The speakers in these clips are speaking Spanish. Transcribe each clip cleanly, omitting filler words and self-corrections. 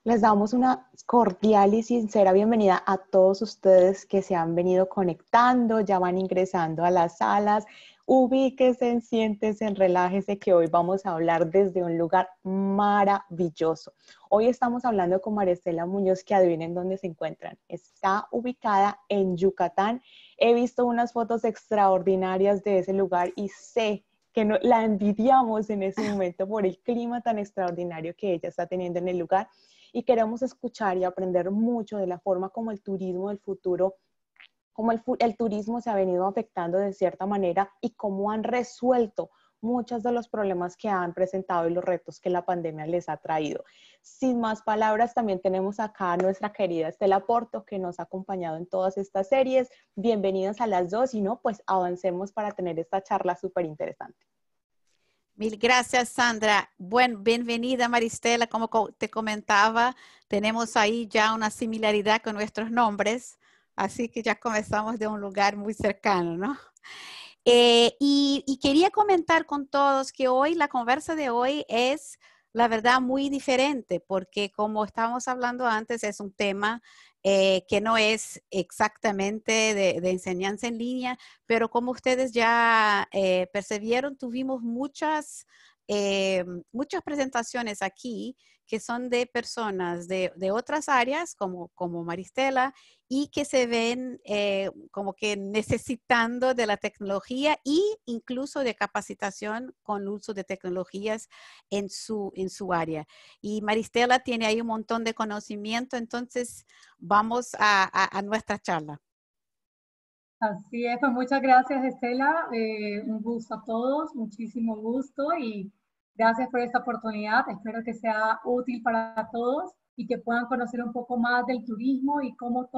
Les damos una cordial y sincera bienvenida a todos ustedes que se han venido conectando, ya van ingresando a las salas. Ubíquense, siéntense, relájense, que hoy vamos a hablar desde un lugar maravilloso. Hoy estamos hablando con Maristela Muñoz, que adivinen dónde se encuentran. Está ubicada en Yucatán. He visto unas fotos extraordinarias de ese lugar y sé que no, la envidiamos en ese momento por el clima tan extraordinario que ella está teniendo en el lugar. Y queremos escuchar y aprender mucho de la forma como el turismo del futuro, cómo el turismo se ha venido afectando de cierta manera y cómo han resuelto muchos de los problemas que han presentado y los retos que la pandemia les ha traído. Sin más palabras, también tenemos acá a nuestra querida Estela Porto, que nos ha acompañado en todas estas series. Bienvenidos a las dos y no, pues avancemos para tener esta charla súper interesante. Mil gracias, Sandra. Bueno, bienvenida, Maristela. Como te comentaba, tenemos ahí ya una similaridad con nuestros nombres, así que ya comenzamos de un lugar muy cercano, ¿no? Y quería comentar con todos que hoy, la conversa de hoy es, la verdad, muy diferente, porque como estábamos hablando antes, es un tema que no es exactamente de enseñanza en línea, pero como ustedes ya percibieron, tuvimos muchas presentaciones aquí que son de personas de otras áreas, como Maristela, y que se ven como que necesitando de la tecnología e incluso de capacitación con el uso de tecnologías en su área. Y Maristela tiene ahí un montón de conocimiento, entonces vamos a nuestra charla. Así es, pues muchas gracias, Estela. Un gusto a todos, muchísimo gusto y gracias por esta oportunidad. Espero que sea útil para todos y que puedan conocer un poco más del turismo y cómo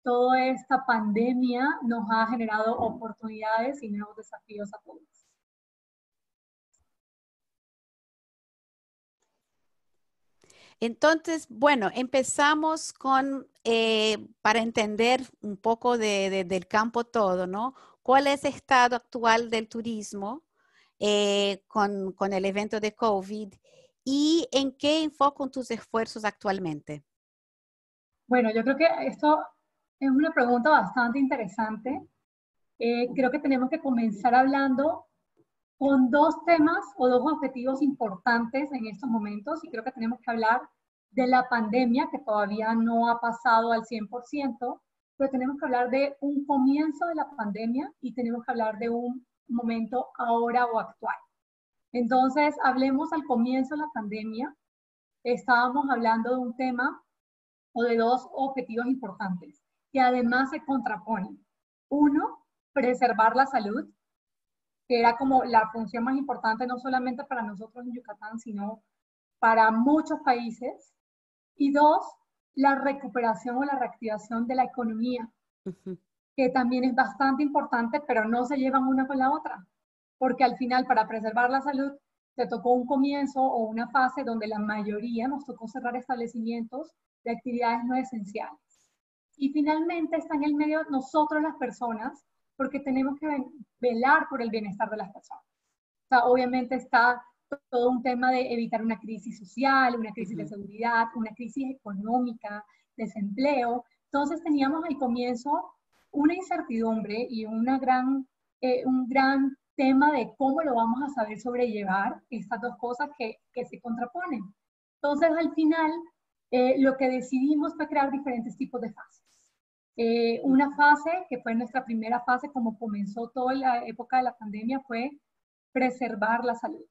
toda esta pandemia nos ha generado oportunidades y nuevos desafíos a todos. Entonces, bueno, empezamos con, para entender un poco del campo todo, ¿no? ¿Cuál es el estado actual del turismo con el evento de COVID y en qué enfocan tus esfuerzos actualmente? Bueno, yo creo que esto es una pregunta bastante interesante. Creo que tenemos que comenzar hablando con dos temas o dos objetivos importantes en estos momentos y creo que tenemos que hablar de la pandemia que todavía no ha pasado al 100%, pero tenemos que hablar de un comienzo de la pandemia y tenemos que hablar de un momento ahora o actual. Entonces, hablemos al comienzo de la pandemia. Estábamos hablando de un tema o de dos objetivos importantes que además se contraponen. Uno, preservar la salud, que era como la función más importante no solamente para nosotros en Yucatán, sino para muchos países. Y dos, la recuperación o la reactivación de la economía, que también es bastante importante, pero no se llevan una con la otra, porque al final para preservar la salud te tocó un comienzo o una fase donde la mayoría nos tocó cerrar establecimientos de actividades no esenciales. Y finalmente está en el medio nosotros las personas, porque tenemos que velar por el bienestar de las personas. O sea, obviamente está todo un tema de evitar una crisis social, una crisis de seguridad, una crisis económica, desempleo. Entonces teníamos al comienzo una incertidumbre y un gran tema de cómo lo vamos a saber sobrellevar estas dos cosas que se contraponen. Entonces, al final, lo que decidimos fue crear diferentes tipos de fases. Una fase, que fue nuestra primera fase, como comenzó toda la época de la pandemia, fue preservar la salud.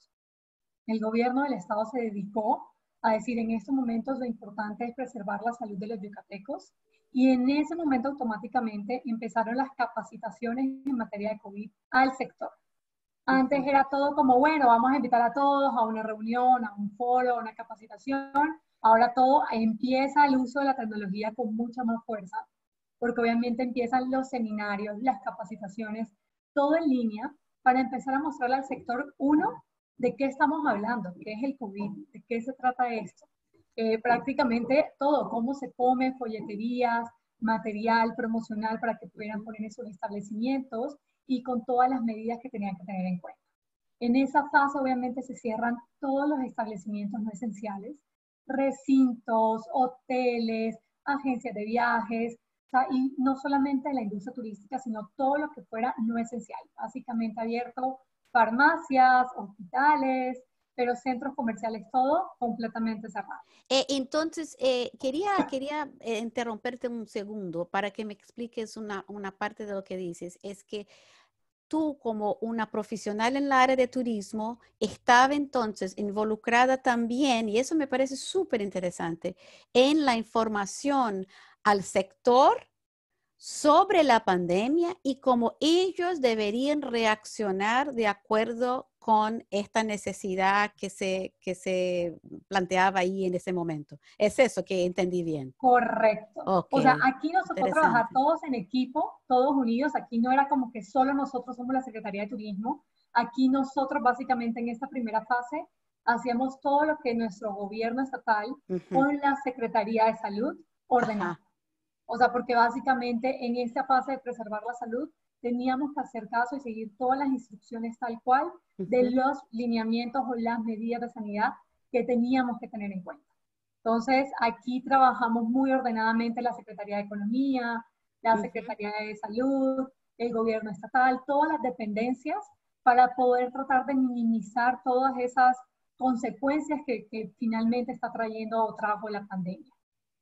El gobierno del estado se dedicó a decir en estos momentos lo importante es preservar la salud de los yucatecos y en ese momento automáticamente empezaron las capacitaciones en materia de COVID al sector. Antes era todo como, bueno, vamos a invitar a todos a una reunión, a un foro, a una capacitación. Ahora todo empieza el uso de la tecnología con mucha más fuerza, porque obviamente empiezan los seminarios, las capacitaciones, todo en línea, para empezar a mostrarle al sector, uno, de qué estamos hablando, qué es el COVID, de qué se trata esto. Prácticamente todo, cómo se come, folleterías, material promocional para que pudieran poner en sus establecimientos y con todas las medidas que tenían que tener en cuenta. En esa fase obviamente se cierran todos los establecimientos no esenciales recintos, hoteles, agencias de viajes, o sea, y no solamente la industria turística, sino todo lo que fuera no esencial. Básicamente abierto farmacias, hospitales, pero centros comerciales, todo completamente cerrado. Entonces, quería interrumpirte un segundo para que me expliques una parte de lo que dices. Es que tú, como una profesional en la área de turismo, estaba entonces involucrada también, y eso me parece súper interesante, en la información al sector sobre la pandemia y cómo ellos deberían reaccionar de acuerdo con esta necesidad que se planteaba ahí en ese momento. Es eso que entendí bien. Correcto. Ok, O sea, aquí nos tocó trabajar interesante. todos en equipo, todos unidos. Aquí no era como que solo nosotros somos la Secretaría de Turismo. Aquí nosotros básicamente en esta primera fase hacíamos todo lo que nuestro gobierno estatal con la Secretaría de Salud ordenaba. Ajá. O sea, porque básicamente en esta fase de preservar la salud teníamos que hacer caso y seguir todas las instrucciones tal cual de los lineamientos o las medidas de sanidad que teníamos que tener en cuenta. Entonces, aquí trabajamos muy ordenadamente la Secretaría de Economía, la Secretaría de Salud, el gobierno estatal, todas las dependencias para poder tratar de minimizar todas esas consecuencias que finalmente está trayendo o trajo la pandemia.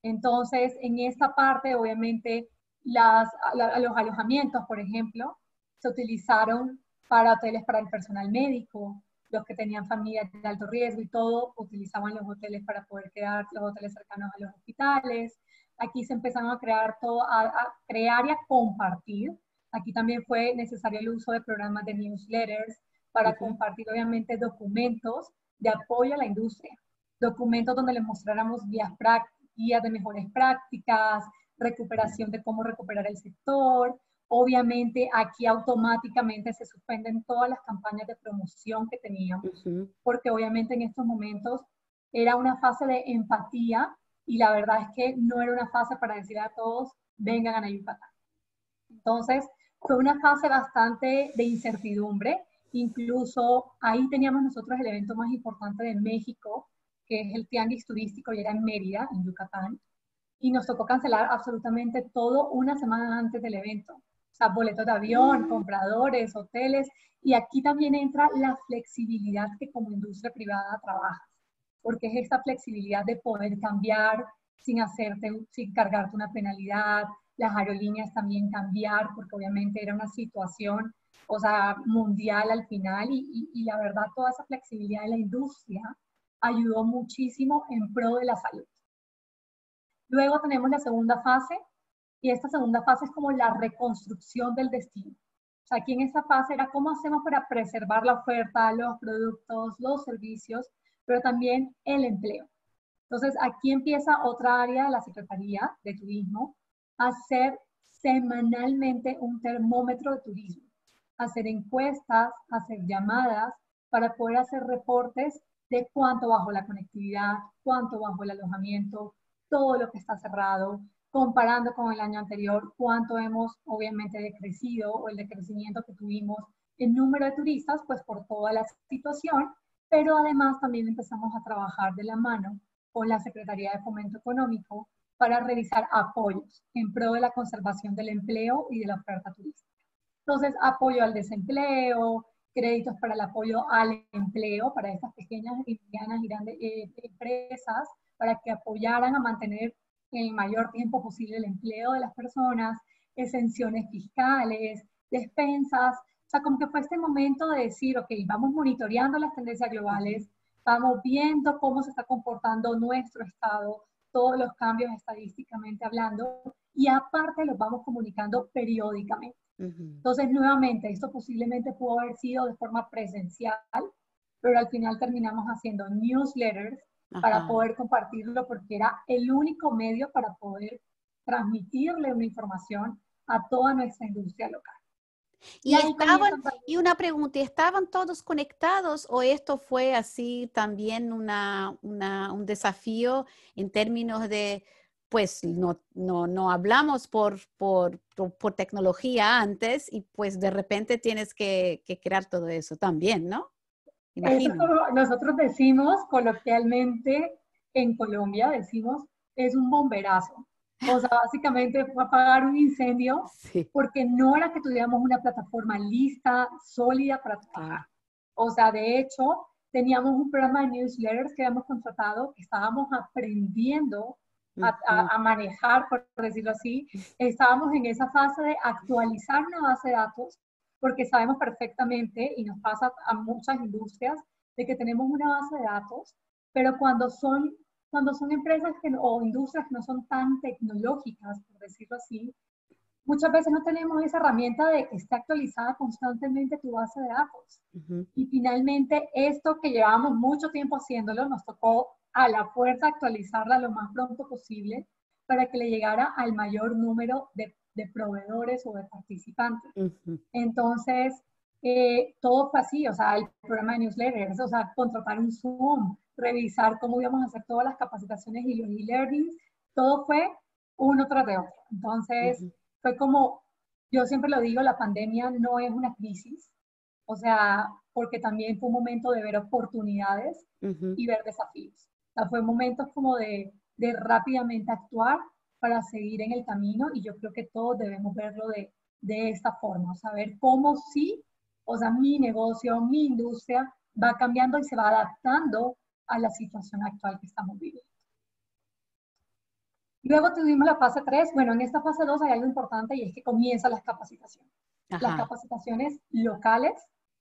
Entonces, en esta parte, obviamente, los alojamientos, por ejemplo, se utilizaron para hoteles para el personal médico, los que tenían familias de alto riesgo y todo, utilizaban los hoteles para poder quedar, los hoteles cercanos a los hospitales. Aquí se empezaron a crear todo, a crear y a compartir. Aquí también fue necesario el uso de programas de newsletters para compartir, obviamente, documentos de apoyo a la industria. Documentos donde les mostráramos guías de mejores prácticas, recuperación de cómo recuperar el sector. Obviamente aquí automáticamente se suspenden todas las campañas de promoción que teníamos, porque obviamente en estos momentos era una fase de empatía y la verdad es que no era una fase para decir a todos, vengan a Yucatán. Entonces, fue una fase bastante de incertidumbre. Incluso ahí teníamos nosotros el evento más importante de México, que es el Tianguis Turístico, y era en Mérida, en Yucatán. Y nos tocó cancelar absolutamente todo una semana antes del evento. O sea, boletos de avión, compradores, hoteles. Y aquí también entra la flexibilidad que como industria privada trabaja. Porque es esta flexibilidad de poder cambiar sin cargarte una penalidad, las aerolíneas también cambiar, porque obviamente era una situación, o sea, mundial al final, y la verdad toda esa flexibilidad de la industria ayudó muchísimo en pro de la salud. Luego tenemos la segunda fase, y esta segunda fase es como la reconstrucción del destino. O sea, aquí en esta fase era cómo hacemos para preservar la oferta, los productos, los servicios, pero también el empleo. Entonces, aquí empieza otra área de la Secretaría de Turismo, a hacer semanalmente un termómetro de turismo, hacer encuestas, hacer llamadas para poder hacer reportes de cuánto bajó la conectividad, cuánto bajó el alojamiento, todo lo que está cerrado, comparando con el año anterior, cuánto hemos obviamente decrecido o el decrecimiento que tuvimos en número de turistas, pues por toda la situación, pero además también empezamos a trabajar de la mano con la Secretaría de Fomento Económico para realizar apoyos en pro de la conservación del empleo y de la oferta turística. Entonces, apoyo al desempleo, créditos para el apoyo al empleo, para estas pequeñas y medianas y grandes empresas, para que apoyaran a mantener en el mayor tiempo posible el empleo de las personas, exenciones fiscales, despensas. O sea, como que fue este momento de decir, ok, vamos monitoreando las tendencias globales, vamos viendo cómo se está comportando nuestro estado, todos los cambios estadísticamente hablando, y aparte los vamos comunicando periódicamente. Entonces, nuevamente, esto posiblemente pudo haber sido de forma presencial, pero al final terminamos haciendo newsletters para poder compartirlo, porque era el único medio para poder transmitirle una información a toda nuestra industria local. Y una pregunta, ¿estaban todos conectados o esto fue así también un desafío en términos de, pues no hablamos por tecnología antes y pues de repente tienes que crear todo eso también, ¿no? Eso es como nosotros decimos coloquialmente, en Colombia decimos, es un bomberazo. O sea, básicamente fue apagar un incendio Sí, porque no era que tuviéramos una plataforma lista, sólida para trabajar. claro. O sea, de hecho, teníamos un programa de newsletters que habíamos contratado, que estábamos aprendiendo Ujú, a manejar, por decirlo así. Estábamos en esa fase de actualizar una base de datos, porque sabemos perfectamente, y nos pasa a muchas industrias, de que tenemos una base de datos, pero cuando son empresas o industrias que no son tan tecnológicas, por decirlo así, muchas veces no tenemos esa herramienta de que esté actualizada constantemente tu base de datos. ujú. Y finalmente, esto que llevábamos mucho tiempo haciéndolo, nos tocó a la fuerza actualizarla lo más pronto posible para que le llegara al mayor número de proveedores o de participantes. Ujú. Entonces, todo fue así, o sea, el programa de newsletters, o sea, contratar un Zoom, revisar cómo íbamos a hacer todas las capacitaciones y los e-learnings, todo fue uno tras de otro. Entonces, Ujú, fue como, yo siempre lo digo, la pandemia no es una crisis, o sea, porque también fue un momento de ver oportunidades ujú. y ver desafíos. O sea, fue momentos como de rápidamente actuar para seguir en el camino y yo creo que todos debemos verlo de esta forma, saber cómo sí, o sea, mi negocio, mi industria va cambiando y se va adaptando a la situación actual que estamos viviendo. Luego tuvimos la fase 3. Bueno, en esta fase 2 hay algo importante y es que comienzan las capacitaciones. Las Ajá. capacitaciones locales,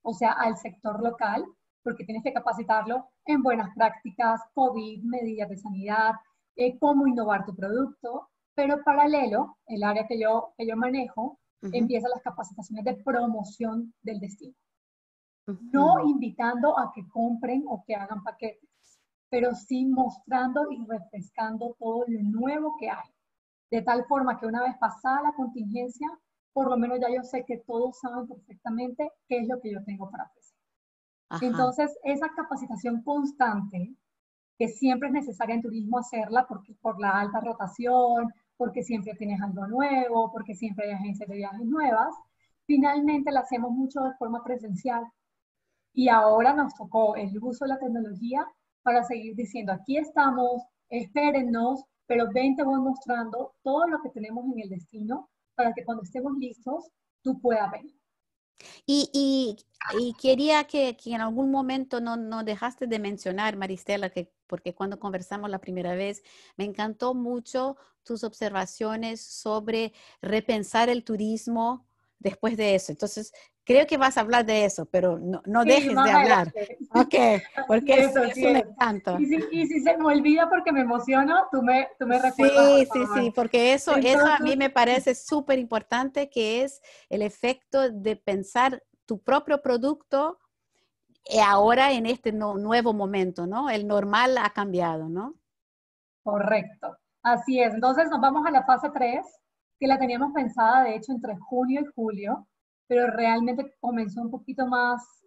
o sea, al sector local, porque tienes que capacitarlo en buenas prácticas, COVID, medidas de sanidad, cómo innovar tu producto, pero paralelo, el área que yo manejo, Ujú, empiezan las capacitaciones de promoción del destino. No ujú. invitando a que compren o que hagan paquetes, pero sí mostrando y refrescando todo lo nuevo que hay. De tal forma que una vez pasada la contingencia, por lo menos ya yo sé que todos saben perfectamente qué es lo que yo tengo para ofrecer. Ajá. Entonces, esa capacitación constante, que siempre es necesaria en turismo hacerla porque, por la alta rotación, porque siempre tienes algo nuevo, porque siempre hay agencias de viajes nuevas, finalmente la hacemos mucho de forma presencial. Y ahora nos tocó el uso de la tecnología para seguir diciendo, aquí estamos, espérennos, pero ven, te voy mostrando todo lo que tenemos en el destino para que cuando estemos listos, tú puedas venir. Y, y quería que en algún momento no dejaste de mencionar, Maristela, que porque cuando conversamos la primera vez, me encantó mucho tus observaciones sobre repensar el turismo después de eso. Entonces, creo que vas a hablar de eso, pero no Sí, dejes de más hablar. adelante. Ok, Así porque es, es así un es. encanto. Y si se me olvida porque me emociono, tú me recuerdas, por Sí, sí, sí, favor. porque eso a mí Entonces, me parece súper importante, que es el efecto de pensar tu propio producto ahora en este nuevo momento, ¿no? El normal ha cambiado, ¿no? correcto. Así es. Entonces nos vamos a la fase 3, que la teníamos pensada, de hecho, entre junio y julio, pero realmente comenzó un poquito más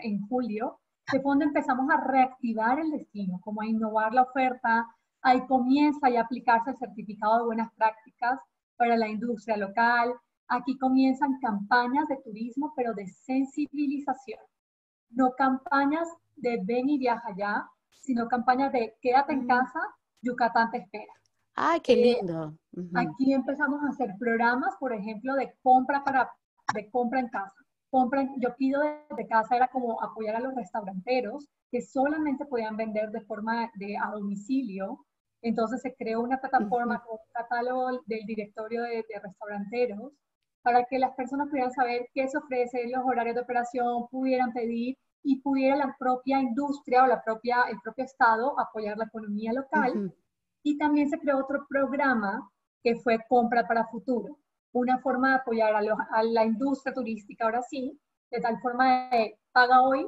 en julio, que fue donde empezamos a reactivar el destino, como a innovar la oferta. Ahí comienza ya a aplicarse el certificado de buenas prácticas para la industria local. Aquí comienzan campañas de turismo, pero de sensibilización. No campañas de ven y viaja allá, sino campañas de quédate en Mm. casa, Yucatán te espera. Ay, qué Eh, lindo. Ujú. Aquí empezamos a hacer programas, por ejemplo, de compra en casa. Yo pido desde casa, era como apoyar a los restauranteros que solamente podían vender de forma a domicilio. Entonces se creó una Ujú. plataforma con un catálogo del directorio de restauranteros para que las personas pudieran saber qué se ofrece, los horarios de operación, pudieran pedir y pudiera la propia industria o el propio estado apoyar la economía local. Ujú. Y también se creó otro programa que fue Compra para Futuro, una forma de apoyar a la industria turística, ahora sí, de tal forma de paga hoy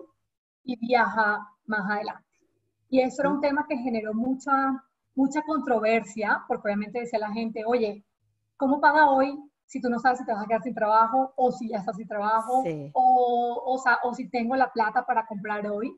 y viaja más adelante. Y eso era un tema que generó mucha controversia, porque obviamente decía la gente, oye, ¿cómo paga hoy si tú no sabes si te vas a quedar sin trabajo o si ya estás sin trabajo Sí. o si tengo la plata para comprar hoy?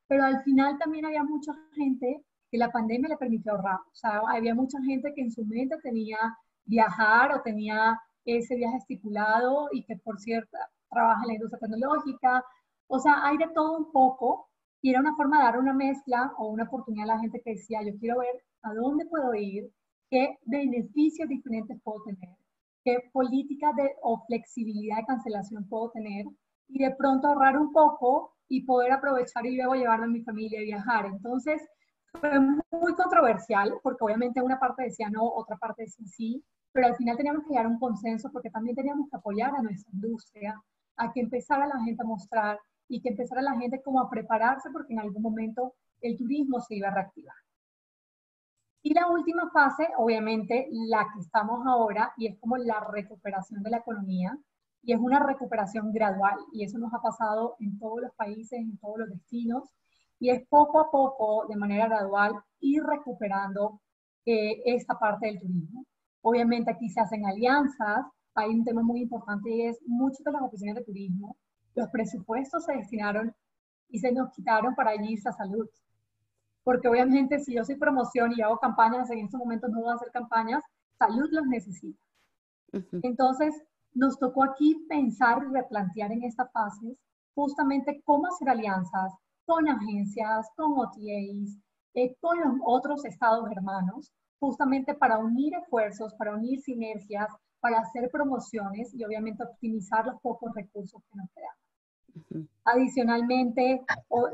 Pero al final también había mucha gente que la pandemia le permitió ahorrar. O sea, había mucha gente que en su mente tenía viajar o tenía ese viaje estipulado y que, por cierto, trabaja en la industria tecnológica. O sea, hay de todo un poco, Y era una forma de dar una mezcla o una oportunidad a la gente que decía, yo quiero ver a dónde puedo ir, qué beneficios diferentes puedo tener, qué políticas o flexibilidad de cancelación puedo tener, y de pronto ahorrar un poco y poder aprovechar y luego llevarme a mi familia y viajar. Entonces, fue muy controversial, porque obviamente una parte decía no, otra parte decía sí, pero al final teníamos que llegar a un consenso porque también teníamos que apoyar a nuestra industria, a que empezara la gente a mostrar y que empezara la gente como a prepararse porque en algún momento el turismo se iba a reactivar. Y la última fase, obviamente, la que estamos ahora, y es como la recuperación de la economía, y es una recuperación gradual, y eso nos ha pasado en todos los países, en todos los destinos, y es poco a poco, de manera gradual, ir recuperando esta parte del turismo. Obviamente aquí se hacen alianzas, hay un tema muy importante y es muchas de las oficinas de turismo, los presupuestos se destinaron y se nos quitaron para allí a salud. Porque obviamente si yo soy promoción y hago campañas, en estos momentos no voy a hacer campañas, salud los necesita. Entonces, nos tocó aquí pensar y replantear en esta fase justamente cómo hacer alianzas con agencias, con OTAs, con los otros estados hermanos, justamente para unir esfuerzos, para unir sinergias, para hacer promociones y obviamente optimizar los pocos recursos que nos quedan. Adicionalmente,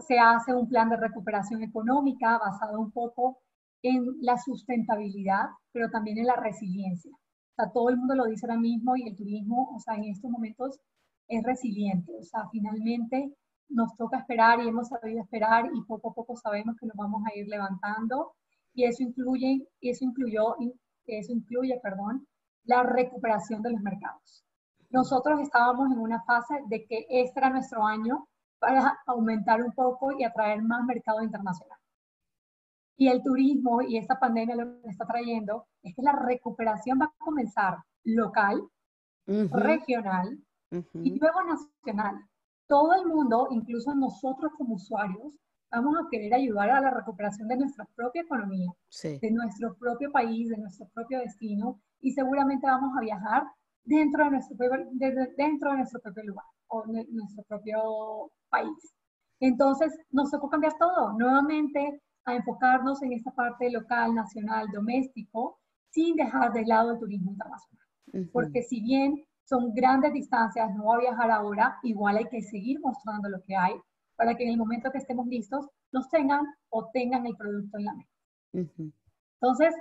se hace un plan de recuperación económica basado un poco en la sustentabilidad, pero también en la resiliencia. O sea, todo el mundo lo dice ahora mismo y el turismo, o sea, en estos momentos es resiliente. O sea, finalmente nos toca esperar y hemos sabido esperar y poco a poco sabemos que nos vamos a ir levantando y eso incluye, la recuperación de los mercados. Nosotros estábamos en una fase de que este era nuestro año para aumentar un poco y atraer más mercado internacional. Y el turismo y esta pandemia lo que está trayendo es que la recuperación va a comenzar local, regional y luego nacional. Todo el mundo, incluso nosotros como usuarios, vamos a querer ayudar a la recuperación de nuestra propia economía, de nuestro propio país, de nuestro propio destino y seguramente vamos a viajar dentro de nuestro propio lugar o nuestro propio país. Entonces, nos tocó cambiar todo, nuevamente a enfocarnos en esta parte local, nacional, doméstico, sin dejar de lado el turismo internacional. Porque si bien son grandes distancias, no voy a viajar ahora, igual hay que seguir mostrando lo que hay para que en el momento que estemos listos nos tengan o tengan el producto en la mesa. Entonces,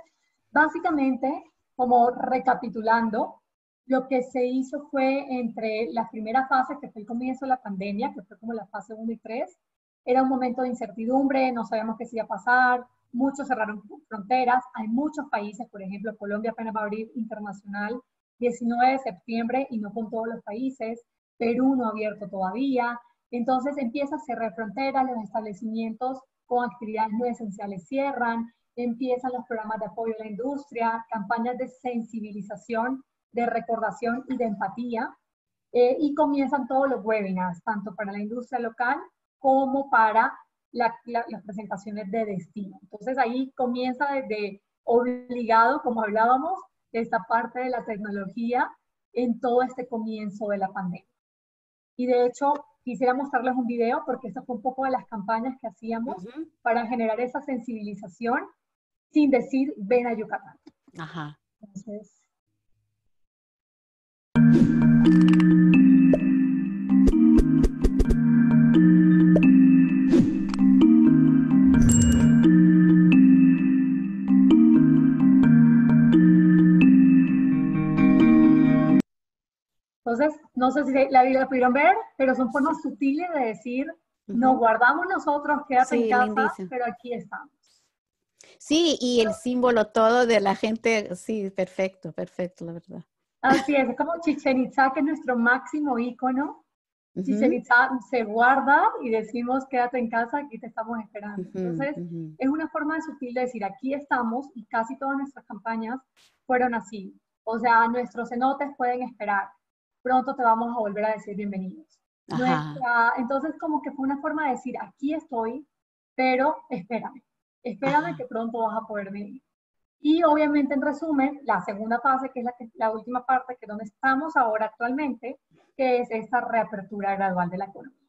básicamente, como recapitulando, lo que se hizo fue entre la primera fase, que fue el comienzo de la pandemia, que fue como la fase 1 y 3, era un momento de incertidumbre, no sabíamos qué se iba a pasar, muchos cerraron fronteras, hay muchos países, por ejemplo, Colombia apenas va a abrir internacional 19 de septiembre y no con todos los países, Perú no ha abierto todavía, entonces empieza a cerrar fronteras, los establecimientos con actividades no esenciales cierran, empiezan los programas de apoyo a la industria, campañas de sensibilización, de recordación y de empatía, y comienzan todos los webinars, tanto para la industria local como para las presentaciones de destino. Entonces ahí comienza desde obligado, como hablábamos, esta parte de la tecnología en todo este comienzo de la pandemia. Y de hecho, quisiera mostrarles un video porque esta fue un poco de las campañas que hacíamos para generar esa sensibilización sin decir ven a Yucatán. Entonces, no sé si la pudieron ver, pero son formas sutiles de decir, nos guardamos nosotros, quédate en casa, lindísimo. Pero aquí estamos. Sí, y el símbolo todo de la gente, sí, perfecto, perfecto, la verdad. Así es como Chichén Itzá, que es nuestro máximo ícono. Chichén Itzá se guarda y decimos, quédate en casa, aquí te estamos esperando. Entonces, es una forma sutil de decir, aquí estamos, y casi todas nuestras campañas fueron así. O sea, nuestros cenotes pueden esperar. Pronto te vamos a volver a decir bienvenidos. Entonces, como que fue una forma de decir, aquí estoy, pero espérame que pronto vas a poder venir. Y obviamente, en resumen, la segunda fase, que es la última parte, que es donde estamos ahora actualmente, que es esta reapertura gradual de la economía.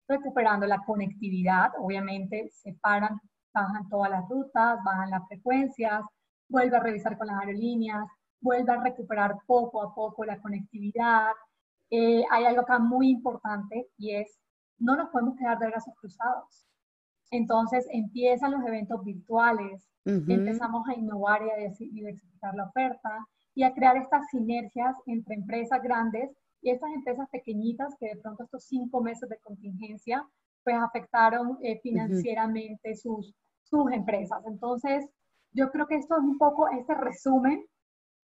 recuperando la conectividad, obviamente separan, bajan todas las rutas, bajan las frecuencias, vuelve a revisar con las aerolíneas, vuelve a recuperar poco a poco la conectividad. Hay algo acá muy importante y es, no nos podemos quedar de brazos cruzados. Entonces empiezan los eventos virtuales, empezamos a innovar y a diversificar la oferta y a crear estas sinergias entre empresas grandes y estas empresas pequeñitas que de pronto estos 5 meses de contingencia pues afectaron financieramente sus empresas. Entonces, yo creo que esto es un poco este resumen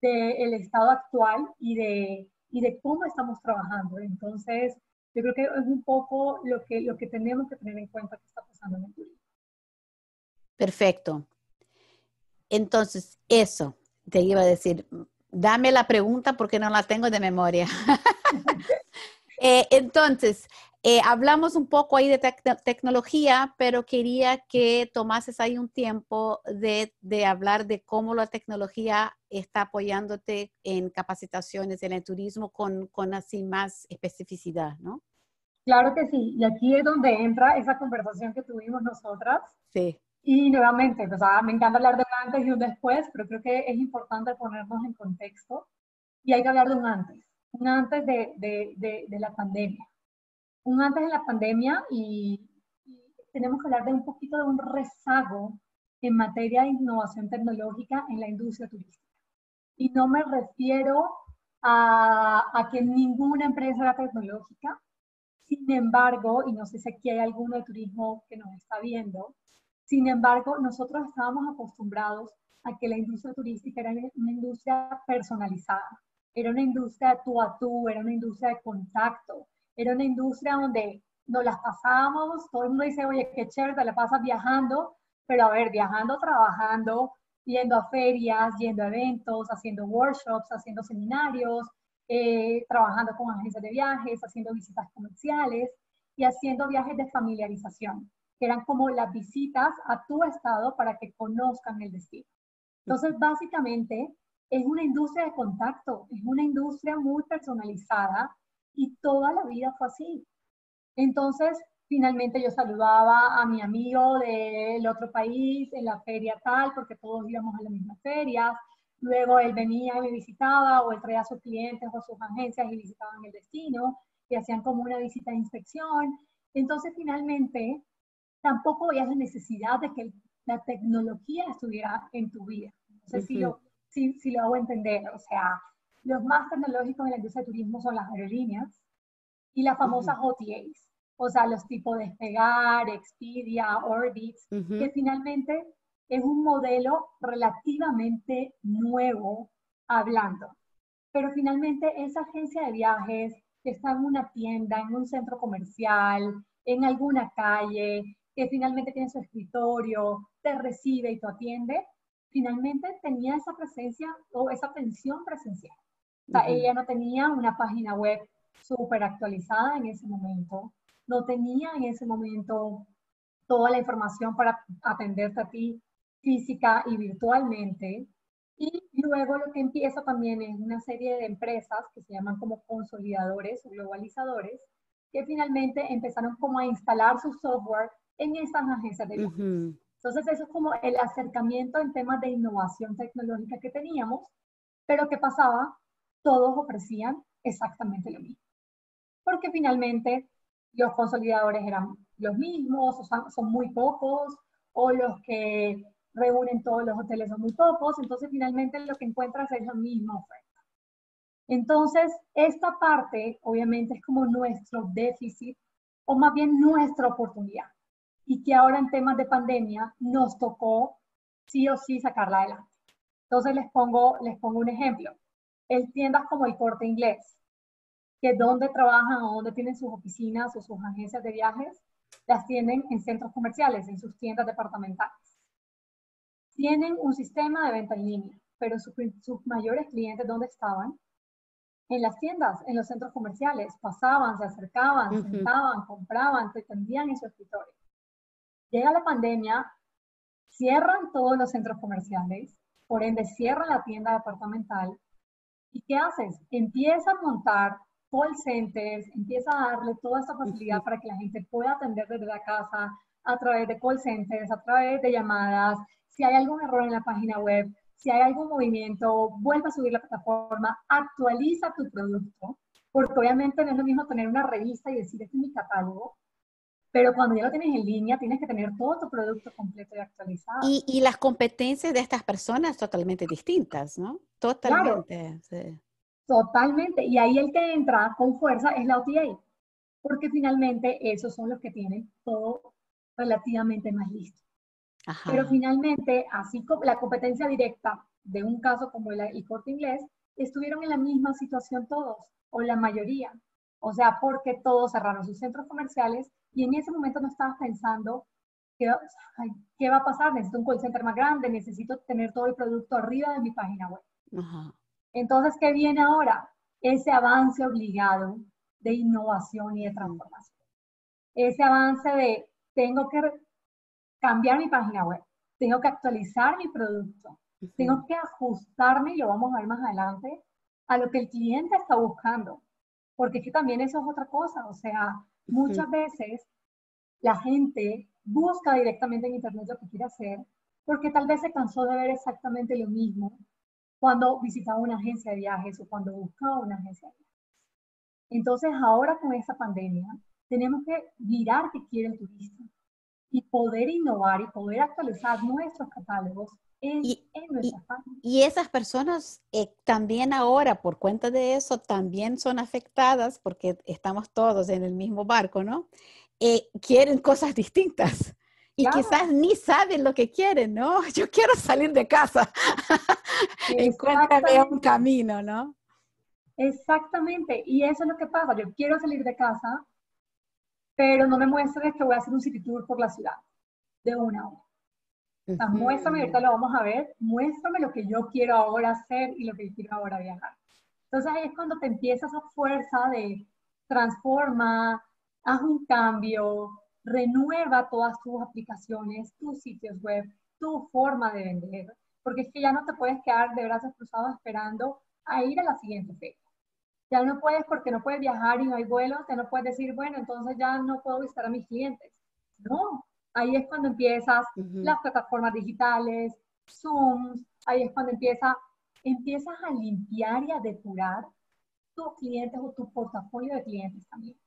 del estado actual y de cómo estamos trabajando. Entonces, yo creo que es un poco lo que tenemos que tener en cuenta que está pasando en el turismo. Perfecto. Entonces, eso te iba a decir. Dame la pregunta porque no la tengo de memoria. Entonces, hablamos un poco ahí de tecnología, pero quería que tomases ahí un tiempo de hablar de cómo la tecnología está apoyándote en capacitaciones en el turismo con así más especificidad, ¿no? Claro que sí, y aquí es donde entra esa conversación que tuvimos nosotras. Sí. Y nuevamente, pues, me encanta hablar de un antes y un después, pero creo que es importante ponernos en contexto y hay que hablar de un antes de la pandemia. Un antes de la pandemia y tenemos que hablar de un poquito de un rezago en materia de innovación tecnológica en la industria turística. Y no me refiero a que ninguna empresa era tecnológica. Sin embargo, y no sé si aquí hay alguno de turismo que nos está viendo, sin embargo, nosotros estábamos acostumbrados a que la industria turística era una industria personalizada, era una industria tú a tú, era una industria de contacto, era una industria donde nos las pasábamos, todo el mundo dice, oye, qué chévere, te la pasas viajando, pero a ver, viajando, trabajando, yendo a ferias, yendo a eventos, haciendo workshops, haciendo seminarios, trabajando con agencias de viajes, haciendo visitas comerciales y haciendo viajes de familiarización, que eran como las visitas a tu estado para que conozcan el destino. Entonces, básicamente, es una industria de contacto, es una industria muy personalizada y toda la vida fue así. Entonces, finalmente yo saludaba a mi amigo del otro país en la feria tal, porque todos íbamos a las mismas ferias. Luego él venía y me visitaba, o él traía a sus clientes o sus agencias y visitaban el destino, y hacían como una visita de inspección. Entonces, finalmente, tampoco había la necesidad de que la tecnología estuviera en tu vida. No sé si lo hago entender. O sea, los más tecnológicos en la industria de turismo son las aerolíneas y las famosas OTAs. O sea, los tipos Despegar, Expedia, Orbitz, que finalmente es un modelo relativamente nuevo hablando. Pero finalmente esa agencia de viajes que está en una tienda, en un centro comercial, en alguna calle, que finalmente tiene su escritorio, te recibe y te atiende, finalmente tenía esa presencia o esa atención presencial. O sea, ella no tenía una página web súper actualizada en ese momento, no tenía en ese momento toda la información para atenderte a ti física y virtualmente. Y luego lo que empieza también es una serie de empresas que se llaman como consolidadores o globalizadores, que finalmente empezaron como a instalar su software en estas agencias de viajes. Entonces eso es como el acercamiento en temas de innovación tecnológica que teníamos, pero ¿qué pasaba? Todos ofrecían exactamente lo mismo. Porque finalmente los consolidadores eran los mismos, o son muy pocos, o los que reúnen todos los hoteles son muy pocos, entonces finalmente lo que encuentras es la misma oferta. Entonces, esta parte obviamente es como nuestro déficit, o más bien nuestra oportunidad, y que ahora en temas de pandemia nos tocó sí o sí sacarla adelante. Entonces les pongo un ejemplo. En tiendas como el Corte Inglés, que donde trabajan o donde tienen sus oficinas o sus agencias de viajes, las tienen en centros comerciales, en sus tiendas departamentales. Tienen un sistema de venta en línea, pero sus mayores clientes, ¿dónde estaban? En las tiendas, en los centros comerciales. Pasaban, se acercaban, sentaban, compraban, se tendían en su escritorio. Llega la pandemia, cierran todos los centros comerciales, por ende cierran la tienda departamental. ¿Y qué haces? Empieza a montar call centers, empieza a darle toda esta facilidad para que la gente pueda atender desde la casa, a través de call centers, a través de llamadas. Si hay algún error en la página web, si hay algún movimiento, vuelve a subir la plataforma, actualiza tu producto, porque obviamente no es lo mismo tener una revista y decir, este es mi catálogo, pero cuando ya lo tienes en línea, tienes que tener todo tu producto completo y actualizado. Y las competencias de estas personas totalmente distintas, ¿no? Totalmente. Claro, sí. totalmente. Y ahí el que entra con fuerza es la OTA, porque finalmente esos son los que tienen todo relativamente más listo. Ajá. Pero finalmente, así como la competencia directa de un caso como el Corte Inglés, estuvieron en la misma situación todos, o la mayoría. O sea, porque todos cerraron sus centros comerciales y en ese momento no estabas pensando ¿qué va a pasar? Necesito un call center más grande, necesito tener todo el producto arriba de mi página web. Ajá. Entonces, ¿qué viene ahora? Ese avance obligado de innovación y de transformación. Ese avance de tengo que cambiar mi página web, tengo que actualizar mi producto, tengo que ajustarme, y lo vamos a ver más adelante, a lo que el cliente está buscando. Porque es que también eso es otra cosa. O sea, muchas veces la gente busca directamente en internet lo que quiere hacer porque tal vez se cansó de ver exactamente lo mismo cuando visitaba una agencia de viajes o cuando buscaba una agencia de viajes. Entonces ahora con esta pandemia tenemos que mirar qué quiere el turista y poder innovar y poder actualizar nuestros catálogos en nuestras páginas. Y esas personas también ahora, por cuenta de eso, también son afectadas porque estamos todos en el mismo barco, ¿no? Quieren cosas distintas y Claro, quizás ni saben lo que quieren, ¿no? Yo quiero salir de casa. Encuéntrame un exactamente, camino, ¿no? exactamente. Y eso es lo que pasa. Yo quiero salir de casa, pero no me muestres que voy a hacer un city tour por la ciudad de una hora. O sea, muéstrame, ahorita lo vamos a ver, muéstrame lo que yo quiero ahora hacer y lo que yo quiero ahora viajar. Entonces ahí es cuando te empieza esa fuerza de transforma, haz un cambio, renueva todas tus aplicaciones, tus sitios web, tu forma de vender, porque es que ya no te puedes quedar de brazos cruzados esperando a ir a la siguiente fecha. Ya no puedes porque no puedes viajar y no hay vuelos, ya no puedes decir, bueno, entonces ya no puedo visitar a mis clientes. No, ahí es cuando empiezas las plataformas digitales, Zoom, ahí es cuando empiezas a limpiar y a depurar tus clientes o tu portafolio de clientes también.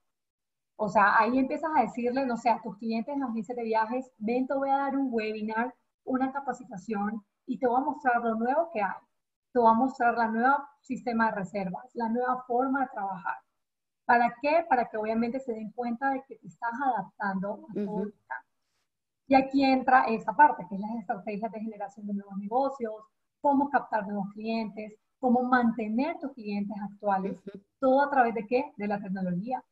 O sea, ahí empiezas a decirle, no sé, a tus clientes en agencias de viajes, ven, te voy a dar un webinar, una capacitación y te voy a mostrar lo nuevo que hay. Te voy a mostrar la nueva sistema de reservas, la nueva forma de trabajar. ¿Para qué? Para que obviamente se den cuenta de que te estás adaptando a todo el cambio. Y aquí entra esta parte, que es las estrategias de generación de nuevos negocios, cómo captar nuevos clientes, cómo mantener tus clientes actuales, todo a través de ¿qué? De la tecnología.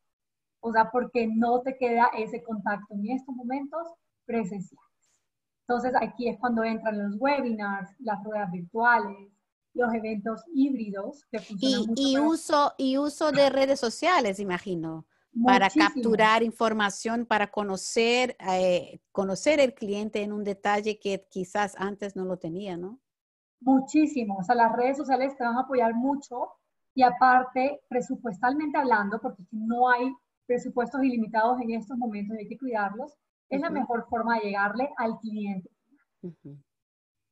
O sea, porque no te queda ese contacto en estos momentos presenciales. Entonces, aquí es cuando entran los webinars, las ruedas virtuales, los eventos híbridos que funcionan mucho para Y uso de redes sociales, imagino, para muchísimo, capturar información, para conocer el cliente en un detalle que quizás antes no lo tenía, ¿no? muchísimo. O sea, las redes sociales te van a apoyar mucho y aparte, presupuestalmente hablando, porque no hay presupuestos ilimitados en estos momentos y hay que cuidarlos, es la mejor forma de llegarle al cliente.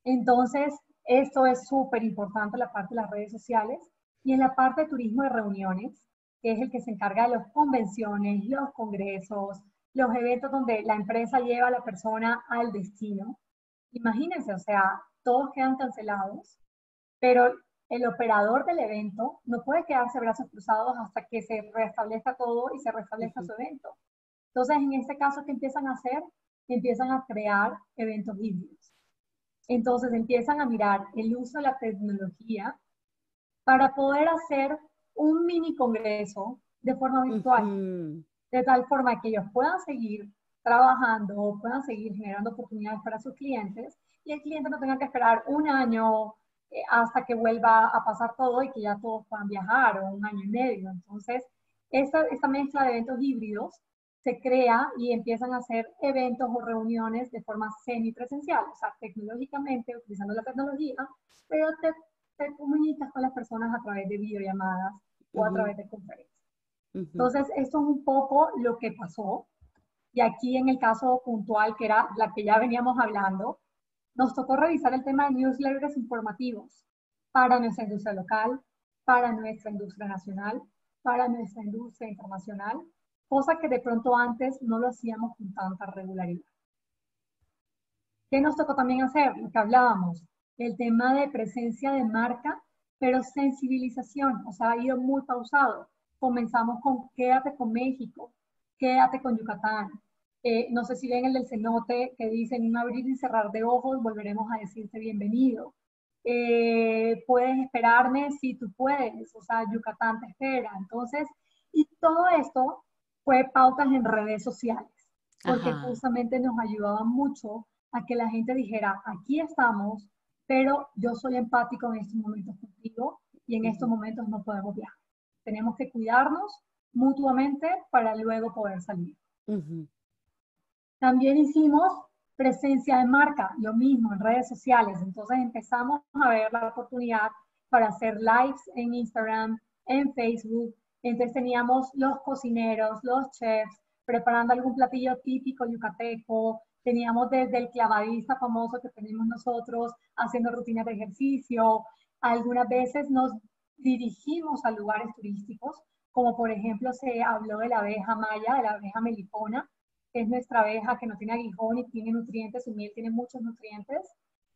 Entonces, esto es súper importante, la parte de las redes sociales. Y en la parte de turismo de reuniones, que es el que se encarga de las convenciones, los congresos, los eventos donde la empresa lleva a la persona al destino. Imagínense, o sea, todos quedan cancelados, pero el operador del evento no puede quedarse brazos cruzados hasta que se restablezca todo y se restablezca su evento. Entonces, en este caso, ¿qué empiezan a hacer? Empiezan a crear eventos híbridos. Entonces empiezan a mirar el uso de la tecnología para poder hacer un mini congreso de forma virtual, de tal forma que ellos puedan seguir trabajando, puedan seguir generando oportunidades para sus clientes y el cliente no tenga que esperar un año hasta que vuelva a pasar todo y que ya todos puedan viajar, o un año y medio. Entonces, esta mezcla de eventos híbridos se crea y empiezan a hacer eventos o reuniones de forma semipresencial, o sea, tecnológicamente, utilizando la tecnología, pero te comunicas con las personas a través de videollamadas o a través de conferencias. Entonces, esto es un poco lo que pasó. Y aquí en el caso puntual, que era la que ya veníamos hablando, nos tocó revisar el tema de newsletters informativos para nuestra industria local, para nuestra industria nacional, para nuestra industria internacional, cosa que de pronto antes no lo hacíamos con tanta regularidad. ¿Qué nos tocó también hacer? Lo que hablábamos, el tema de presencia de marca, pero sensibilización, o sea, ha ido muy pausado. Comenzamos con quédate con México, quédate con Yucatán. No sé si ven el del cenote que dice en un abrir y cerrar de ojos volveremos a decirte bienvenido. Puedes esperarme si tú puedes, o sea, Yucatán te espera. Entonces, y todo esto fue pautas en redes sociales, porque justamente nos ayudaba mucho a que la gente dijera, aquí estamos, pero yo soy empático en estos momentos contigo y en estos momentos no podemos viajar. Tenemos que cuidarnos mutuamente para luego poder salir. También hicimos presencia de marca, lo mismo en redes sociales. Entonces empezamos a ver la oportunidad para hacer lives en Instagram, en Facebook. Entonces teníamos los cocineros, los chefs, preparando algún platillo típico yucateco. Teníamos desde el clavadista famoso que tenemos nosotros, haciendo rutinas de ejercicio. Algunas veces nos dirigimos a lugares turísticos, como por ejemplo se habló de la abeja maya, de la abeja melipona, que es nuestra abeja que no tiene aguijón y tiene nutrientes, su miel tiene muchos nutrientes,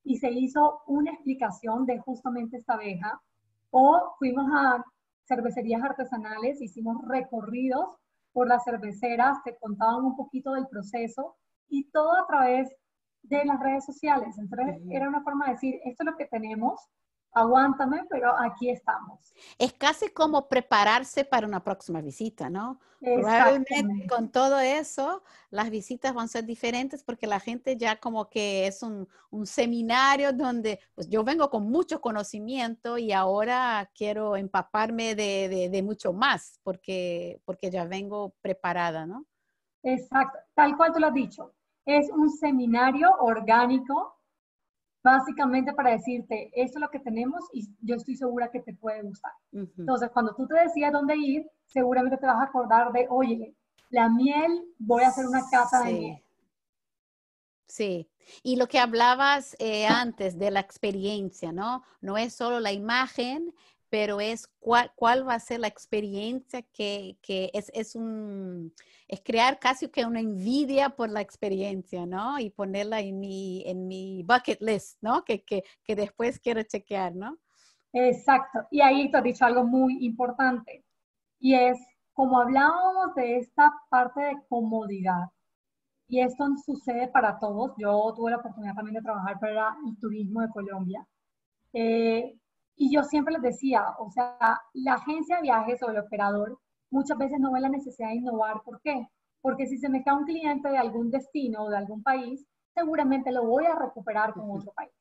y se hizo una explicación de justamente esta abeja, o fuimos a cervecerías artesanales, hicimos recorridos por las cerveceras, te contaban un poquito del proceso, y todo a través de las redes sociales. Entonces era una forma de decir, esto es lo que tenemos, aguántame, pero aquí estamos. Es casi como prepararse para una próxima visita, ¿no? Probablemente Exactamente. con todo eso, las visitas van a ser diferentes porque la gente ya como que es un seminario donde pues yo vengo con mucho conocimiento y ahora quiero empaparme de mucho más porque ya vengo preparada, ¿no? Exacto, tal cual tú lo has dicho. Es un seminario orgánico, básicamente para decirte, esto es lo que tenemos y yo estoy segura que te puede gustar. Entonces, cuando tú te decidas dónde ir, seguramente te vas a acordar de, oye, la miel, voy a hacer una cata de miel. Sí, y lo que hablabas antes de la experiencia, ¿no? No es solo la imagen, pero es cuál va a ser la experiencia que es crear casi que una envidia por la experiencia, ¿no? Y ponerla en mi bucket list, ¿no? Que después quiero chequear, ¿no? Exacto, y ahí te has dicho algo muy importante, y es, como hablábamos de esta parte de comodidad, y esto sucede para todos. Yo tuve la oportunidad también de trabajar para el turismo de Colombia. Y yo siempre les decía, o sea, la agencia de viajes o el operador muchas veces no ve la necesidad de innovar. ¿Por qué? Porque si se me cae un cliente de algún destino o de algún país, seguramente lo voy a recuperar con otro país.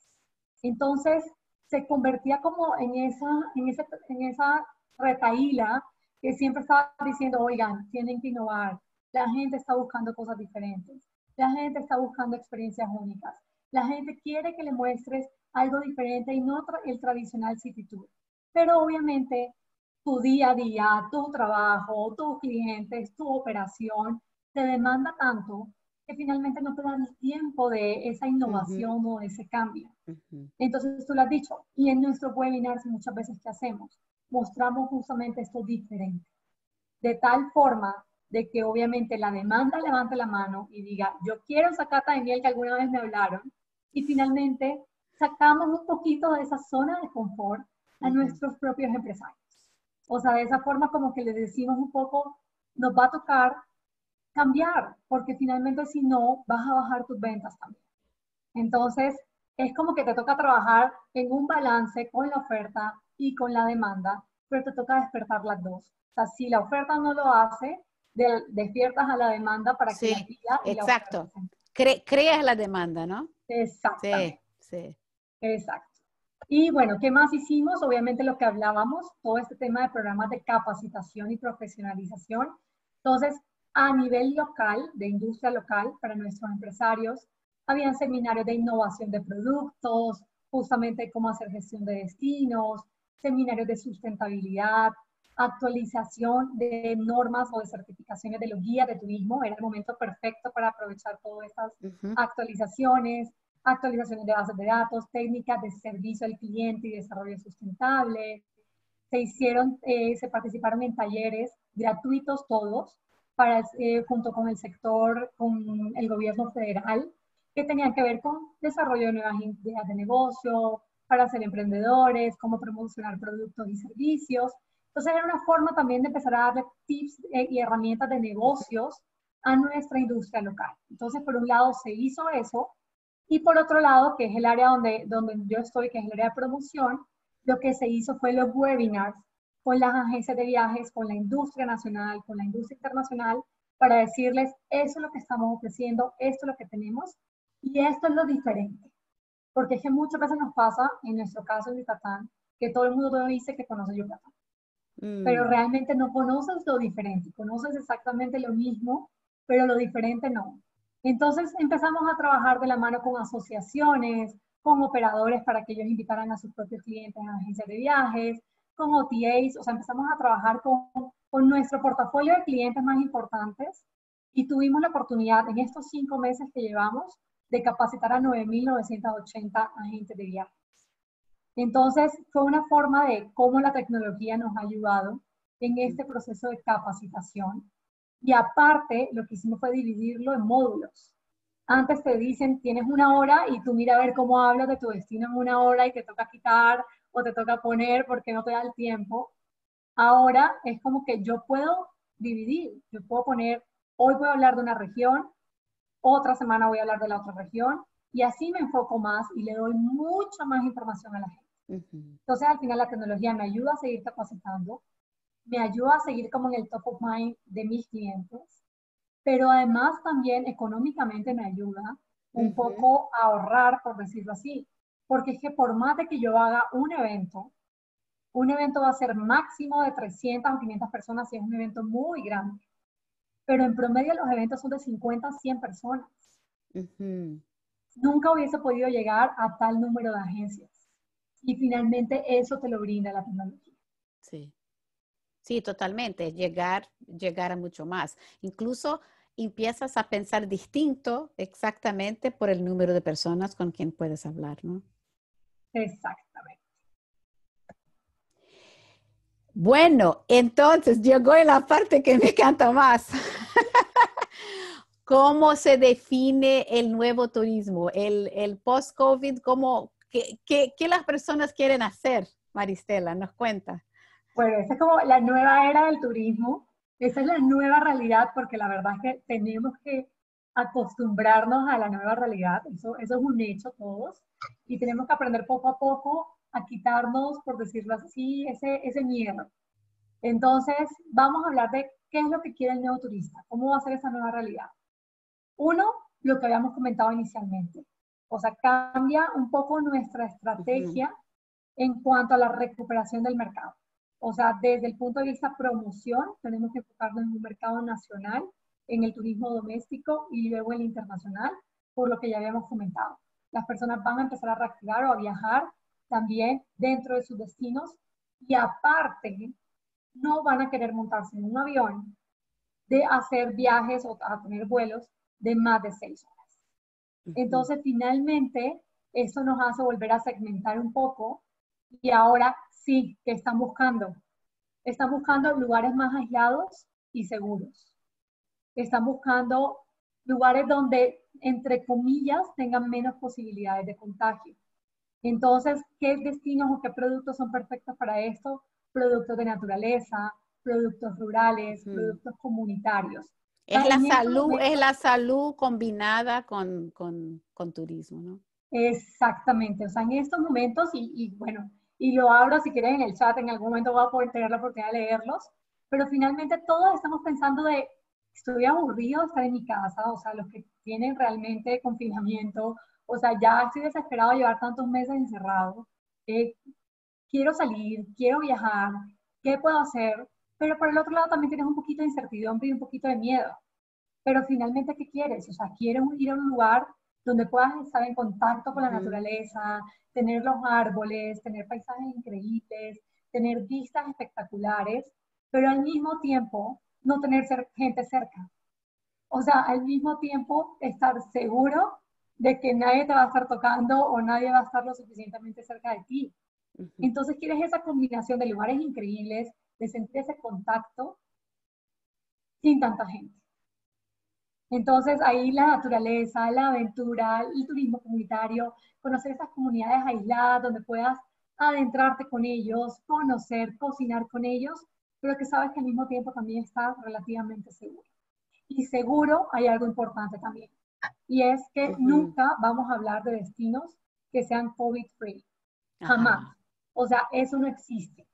Entonces, se convertía como en esa retaíla que siempre estaba diciendo, oigan, tienen que innovar. La gente está buscando cosas diferentes. La gente está buscando experiencias únicas. La gente quiere que le muestres algo diferente y no el tradicional city tour. Pero obviamente tu día a día, tu trabajo, tus clientes, tu operación, te demanda tanto que finalmente no te dan el tiempo de esa innovación o de ese cambio. Entonces tú lo has dicho, y en nuestros webinars muchas veces ¿qué hacemos? Mostramos justamente esto diferente, de tal forma de que obviamente la demanda levante la mano y diga, yo quiero esa cata de miel que alguna vez me hablaron, y finalmente sacamos un poquito de esa zona de confort a nuestros propios empresarios. O sea, de esa forma como que les decimos un poco, nos va a tocar cambiar, porque finalmente si no, vas a bajar tus ventas también. Entonces, es como que te toca trabajar en un balance con la oferta y con la demanda, pero te toca despertar las dos. O sea, si la oferta no lo hace, despiertas a la demanda para que la Sí, pida y exacto. la oferta. Creas la demanda, ¿no? Exactamente. Sí. Exacto. Y bueno, ¿qué más hicimos? Obviamente lo que hablábamos, todo este tema de programas de capacitación y profesionalización. Entonces, a nivel local, de industria local, para nuestros empresarios, habían seminarios de innovación de productos, justamente cómo hacer gestión de destinos, seminarios de sustentabilidad, actualización de normas o de certificaciones de los guías de turismo. Era el momento perfecto para aprovechar todas estas actualizaciones, actualizaciones de bases de datos, técnicas de servicio al cliente y desarrollo sustentable. Se participaron en talleres gratuitos todos, junto con el sector, con el gobierno federal, que tenían que ver con desarrollo de nuevas ideas de negocio, para ser emprendedores, cómo promocionar productos y servicios. Entonces era una forma también de empezar a darle tips y herramientas de negocios a nuestra industria local. Entonces, por un lado se hizo eso, y por otro lado, que es el área donde yo estoy, que es el área de promoción, lo que se hizo fue los webinars con las agencias de viajes, con la industria nacional, con la industria internacional, para decirles, eso es lo que estamos ofreciendo, esto es lo que tenemos, y esto es lo diferente. Porque es que muchas veces nos pasa, en nuestro caso en Yucatán, que todo el mundo dice que conoce Yucatán. Pero realmente no conoces lo diferente, conoces exactamente lo mismo, pero lo diferente no. Entonces empezamos a trabajar de la mano con asociaciones, con operadores para que ellos invitaran a sus propios clientes a agencias de viajes, con OTAs, o sea, empezamos a trabajar con nuestro portafolio de clientes más importantes, y tuvimos la oportunidad en estos 5 meses que llevamos de capacitar a 9.980 agentes de viajes. Entonces, fue una forma de cómo la tecnología nos ha ayudado en este proceso de capacitación. Y aparte, lo que hicimos fue dividirlo en módulos. Antes te dicen, tienes 1 hora y tú mira a ver cómo hablas de tu destino en 1 hora y te toca quitar o te toca poner porque no te da el tiempo. Ahora es como que yo puedo dividir. Yo puedo poner, hoy voy a hablar de una región, otra semana voy a hablar de la otra región, y así me enfoco más y le doy mucha más información a la gente. Entonces, al final, la tecnología me ayuda a seguir capacitando, me ayuda a seguir como en el top of mind de mis clientes, pero además también económicamente me ayuda un poco a ahorrar, por decirlo así, porque es que por más de que yo haga un evento va a ser máximo de 300 o 500 personas si es un evento muy grande, pero en promedio los eventos son de 50 a 100 personas. Nunca hubiese podido llegar a tal número de agencias. Y finalmente eso te lo brinda la tecnología. Sí, sí, totalmente. Llegar a mucho más. Incluso empiezas a pensar distinto exactamente por el número de personas con quien puedes hablar, ¿no? Exactamente. Bueno, entonces llegó la parte que me encanta más. ¿Cómo se define el nuevo turismo? El post-COVID, ¿qué las personas quieren hacer? Maristela, nos cuenta. Bueno, esa es como la nueva era del turismo. Esa es la nueva realidad, porque la verdad es que tenemos que acostumbrarnos a la nueva realidad. Eso es un hecho todos. Y tenemos que aprender poco a poco a quitarnos, por decirlo así, ese miedo. Entonces, vamos a hablar de qué es lo que quiere el nuevo turista, cómo va a ser esa nueva realidad. Uno, lo que habíamos comentado inicialmente. O sea, cambia un poco nuestra estrategia en cuanto a la recuperación del mercado. O sea, desde el punto de vista promoción, tenemos que enfocarnos en un mercado nacional, en el turismo doméstico y luego el internacional, por lo que ya habíamos comentado. Las personas van a empezar a reactivar o a viajar también dentro de sus destinos, y aparte, no van a querer montarse en un avión de hacer viajes o a tener vuelos de más de 6 horas. Entonces, finalmente, esto nos hace volver a segmentar un poco, y ahora sí, ¿qué están buscando? Están buscando lugares más aislados y seguros. Están buscando lugares donde, entre comillas, tengan menos posibilidades de contagio. Entonces, ¿qué destinos o qué productos son perfectos para esto? Productos de naturaleza, productos rurales, productos comunitarios. Es la salud combinada con turismo, ¿no? Exactamente, o sea, en estos momentos, bueno, y lo abro si quieren en el chat, en algún momento voy a poder tener la oportunidad de leerlos, pero finalmente todos estamos pensando de, estoy aburrido de estar en mi casa, o sea, los que tienen realmente confinamiento, o sea, ya estoy desesperado de llevar tantos meses encerrado, quiero salir, quiero viajar, ¿qué puedo hacer? Pero por el otro lado también tienes un poquito de incertidumbre y un poquito de miedo. Pero finalmente, ¿qué quieres? O sea, ¿quieres ir a un lugar donde puedas estar en contacto con la naturaleza, tener los árboles, tener paisajes increíbles, tener vistas espectaculares? pero al mismo tiempo no tener gente cerca. O sea, al mismo tiempo estar seguro de que nadie te va a estar tocando o nadie va a estar lo suficientemente cerca de ti. Entonces quieres esa combinación de lugares increíbles, de sentir ese contacto sin tanta gente. Entonces ahí la naturaleza, la aventura, el turismo comunitario, conocer esas comunidades aisladas donde puedas adentrarte con ellos, conocer, cocinar con ellos, pero que sabes que al mismo tiempo también estás relativamente seguro. Y seguro hay algo importante también, y es que nunca vamos a hablar de destinos que sean COVID-free, jamás. O sea, eso no existe.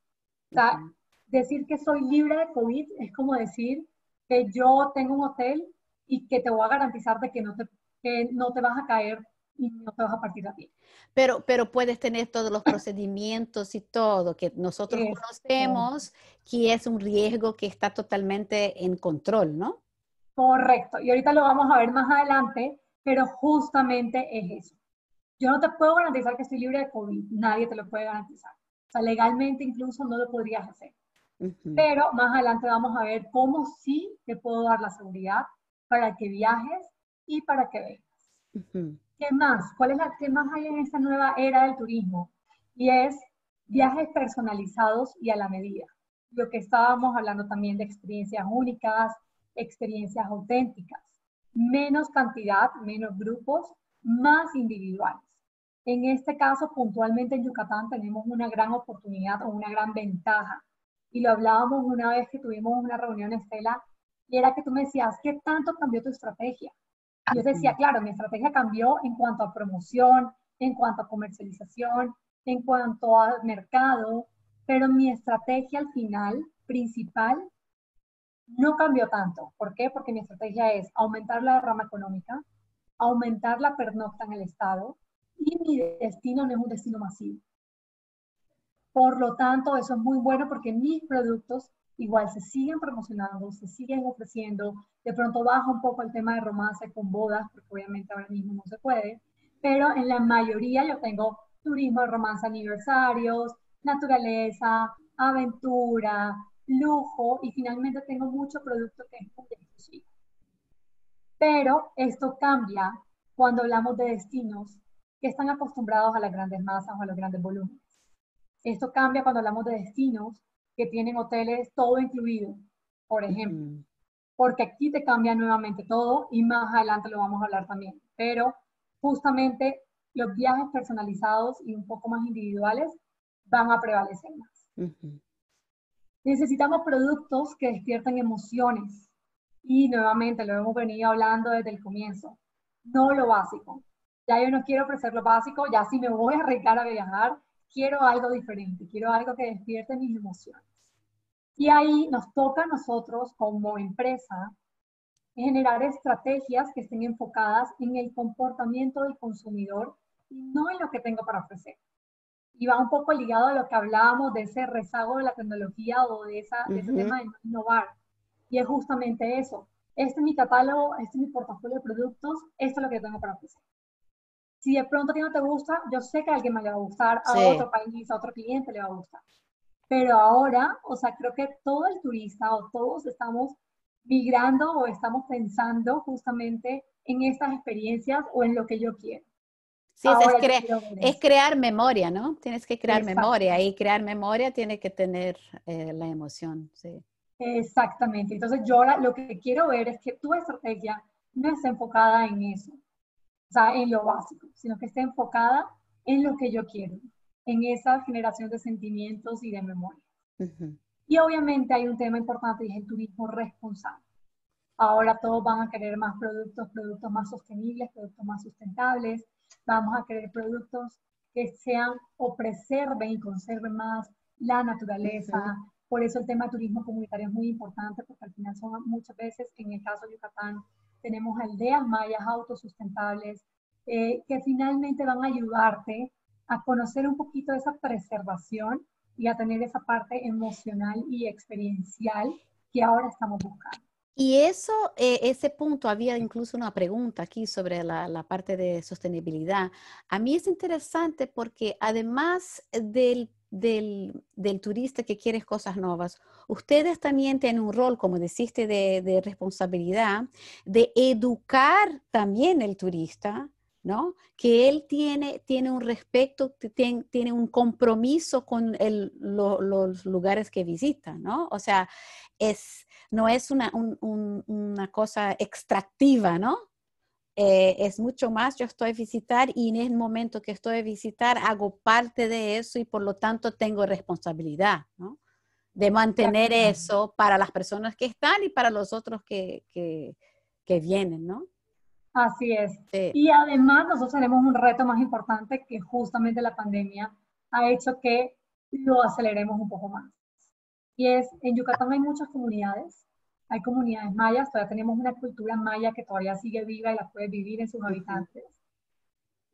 O sea, decir que soy libre de COVID es como decir que yo tengo un hotel y que te voy a garantizar de que no te vas a caer y no te vas a partir la piel. Pero puedes tener todos los procedimientos y todo que nosotros conocemos, que es un riesgo que está totalmente en control, ¿no? Correcto. Y ahorita lo vamos a ver más adelante, pero justamente es eso. Yo no te puedo garantizar que estoy libre de COVID. Nadie te lo puede garantizar. O sea, legalmente incluso no lo podrías hacer. Pero más adelante vamos a ver cómo sí te puedo dar la seguridad para que viajes y para que vengas. ¿Qué más? ¿Qué más hay en esta nueva era del turismo? Y es viajes personalizados y a la medida. Lo que estábamos hablando también de experiencias únicas, experiencias auténticas. Menos cantidad, menos grupos, más individuales. En este caso, puntualmente en Yucatán, tenemos una gran oportunidad o una gran ventaja. Y lo hablábamos una vez que tuvimos una reunión, Estela, y era que tú me decías, ¿qué tanto cambió tu estrategia? Y yo decía, claro, mi estrategia cambió en cuanto a promoción, en cuanto a comercialización, en cuanto a mercado, pero mi estrategia al final, principal, no cambió tanto. ¿Por qué? Porque mi estrategia es aumentar la rama económica, aumentar la pernocta en el estado, y mi destino no es un destino masivo. Por lo tanto, eso es muy bueno porque mis productos igual se siguen promocionando, se siguen ofreciendo. De pronto baja un poco el tema de romance con bodas, porque obviamente ahora mismo no se puede, pero en la mayoría yo tengo turismo de romance, aniversarios, naturaleza, aventura, lujo, y finalmente tengo mucho producto que es muy exclusivo. Pero esto cambia cuando hablamos de destinos que están acostumbrados a las grandes masas o a los grandes volúmenes. Esto cambia cuando hablamos de destinos que tienen hoteles todo incluido, por ejemplo, porque aquí te cambia nuevamente todo y más adelante lo vamos a hablar también. Pero justamente los viajes personalizados y un poco más individuales van a prevalecer más. Necesitamos productos que despierten emociones y nuevamente lo hemos venido hablando desde el comienzo, no lo básico. Ya yo no quiero ofrecer lo básico, ya si me voy a arriesgar a viajar, quiero algo diferente, quiero algo que despierte mis emociones. Y ahí nos toca a nosotros como empresa generar estrategias que estén enfocadas en el comportamiento del consumidor y no en lo que tengo para ofrecer. Y va un poco ligado a lo que hablábamos de ese rezago de la tecnología o de ese tema de no innovar. Y es justamente eso. Este es mi catálogo, este es mi portafolio de productos, esto es lo que tengo para ofrecer. Si de pronto a ti no te gusta, yo sé que a alguien me le va a gustar, a otro país, a otro cliente le va a gustar. Pero ahora, o sea, creo que todo el turista o todos estamos migrando o estamos pensando justamente en estas experiencias o en lo que yo quiero. Sí, es crear memoria, ¿no? Tienes que crear memoria y crear memoria tiene que tener la emoción, sí. Exactamente. Entonces yo ahora lo que quiero ver es que tu estrategia no esté enfocada en eso, o sea, en lo básico, sino que esté enfocada en lo que yo quiero, en esa generación de sentimientos y de memoria. Y obviamente hay un tema importante y es el turismo responsable. Ahora todos van a querer más productos más sostenibles, productos más sustentables. Vamos a querer productos que sean o preserven y conserven más la naturaleza. Por eso el tema de turismo comunitario es muy importante, porque al final son muchas veces, en el caso de Yucatán, tenemos aldeas mayas autosustentables que finalmente van a ayudarte a conocer un poquito de esa preservación y a tener esa parte emocional y experiencial que ahora estamos buscando. Y eso, ese punto, había incluso una pregunta aquí sobre la parte de sostenibilidad. A mí es interesante porque además del del turista que quiere cosas nuevas, ustedes también tienen un rol, como deciste, de responsabilidad, de educar también el turista, ¿no? Que él tiene un respeto, tiene un compromiso con los lugares que visita, ¿no? O sea, no es una cosa extractiva, ¿no? Es mucho más, yo estoy a visitar y en el momento que estoy a visitar hago parte de eso y por lo tanto tengo responsabilidad, ¿no? De mantener eso para las personas que están y para los otros que vienen, ¿no? Así es. Sí. Y además nosotros tenemos un reto más importante que justamente la pandemia ha hecho que lo aceleremos un poco más. Y es, en Yucatán hay muchas comunidades, hay comunidades mayas, todavía tenemos una cultura maya que todavía sigue viva y la puede vivir en sus habitantes.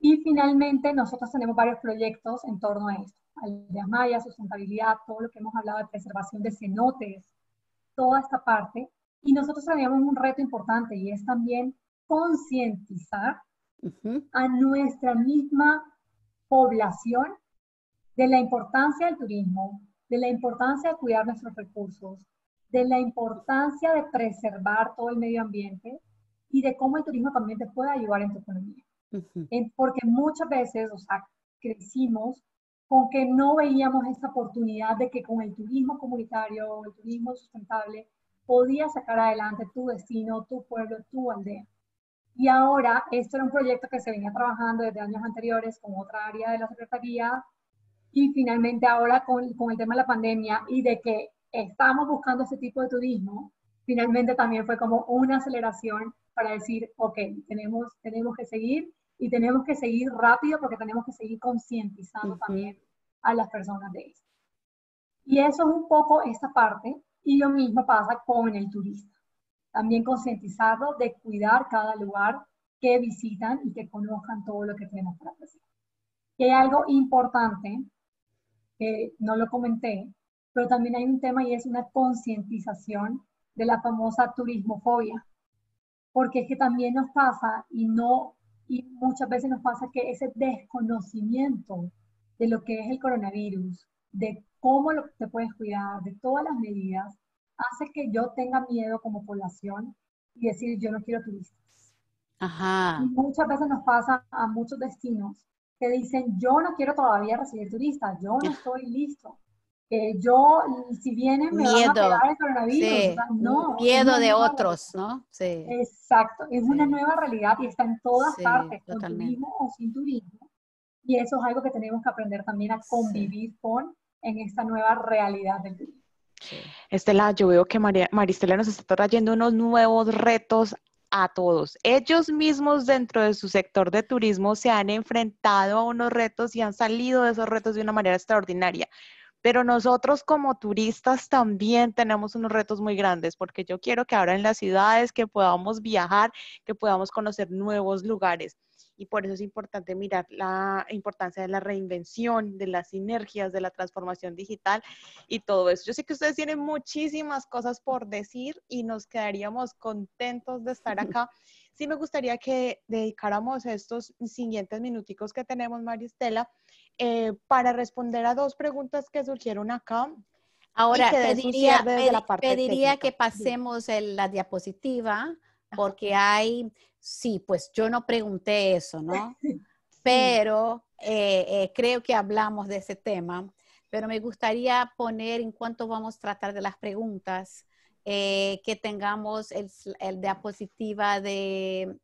Y finalmente nosotros tenemos varios proyectos en torno a esto, aldeas mayas, sustentabilidad, todo lo que hemos hablado de preservación de cenotes, toda esta parte. Y nosotros teníamos un reto importante y es también concientizar a nuestra misma población de la importancia del turismo, de la importancia de cuidar nuestros recursos, de la importancia de preservar todo el medio ambiente y de cómo el turismo también te puede ayudar en tu economía. Porque muchas veces, o sea, crecimos con que no veíamos esta oportunidad de que con el turismo comunitario, el turismo sustentable, podías sacar adelante tu destino, tu pueblo, tu aldea. Y ahora, esto era un proyecto que se venía trabajando desde años anteriores con otra área de la Secretaría y finalmente ahora con el tema de la pandemia y de que estamos buscando ese tipo de turismo, finalmente también fue como una aceleración para decir, ok, tenemos que seguir y tenemos que seguir rápido porque tenemos que seguir concientizando también a las personas de esto. Y eso es un poco esta parte y lo mismo pasa con el turista. También concientizarlo de cuidar cada lugar que visitan y que conozcan todo lo que tenemos para ofrecer. Y hay algo importante que no lo comenté, pero también hay un tema y es una concientización de la famosa turismofobia, porque es que también nos pasa y muchas veces nos pasa que ese desconocimiento de lo que es el coronavirus, de cómo te puedes cuidar, de todas las medidas, hace que yo tenga miedo como población y decir yo no quiero turistas. Y muchas veces nos pasa a muchos destinos que dicen yo no quiero todavía recibir turistas, yo no estoy listo. Yo, si vienen me van a pegar el coronavirus. Sí. O sea, no, Miedo de otros, ¿no? Sí. Exacto, es una nueva realidad y está en todas partes, con totalmente. turismo o sin turismo. Y eso es algo que tenemos que aprender también a convivir con en esta nueva realidad del turismo. Estela, yo veo que Maristela nos está trayendo unos nuevos retos a todos. Ellos mismos dentro de su sector de turismo se han enfrentado a unos retos y han salido de esos retos de una manera extraordinaria. Pero nosotros como turistas también tenemos unos retos muy grandes, porque yo quiero que ahora en las ciudades que podamos viajar, que podamos conocer nuevos lugares. Y por eso es importante mirar la importancia de la reinvención, de las sinergias, de la transformación digital y todo eso. Yo sé que ustedes tienen muchísimas cosas por decir y nos quedaríamos contentos de estar acá. Sí me gustaría que dedicáramos estos siguientes minuticos que tenemos, Maristela, para responder a dos preguntas que surgieron acá. Ahora, pediría que técnica. pasemos la diapositiva, porque sí, pues yo no pregunté eso, ¿no? Sí. Pero creo que hablamos de ese tema, pero me gustaría poner, en cuanto vamos a tratar de las preguntas, que tengamos el diapositiva de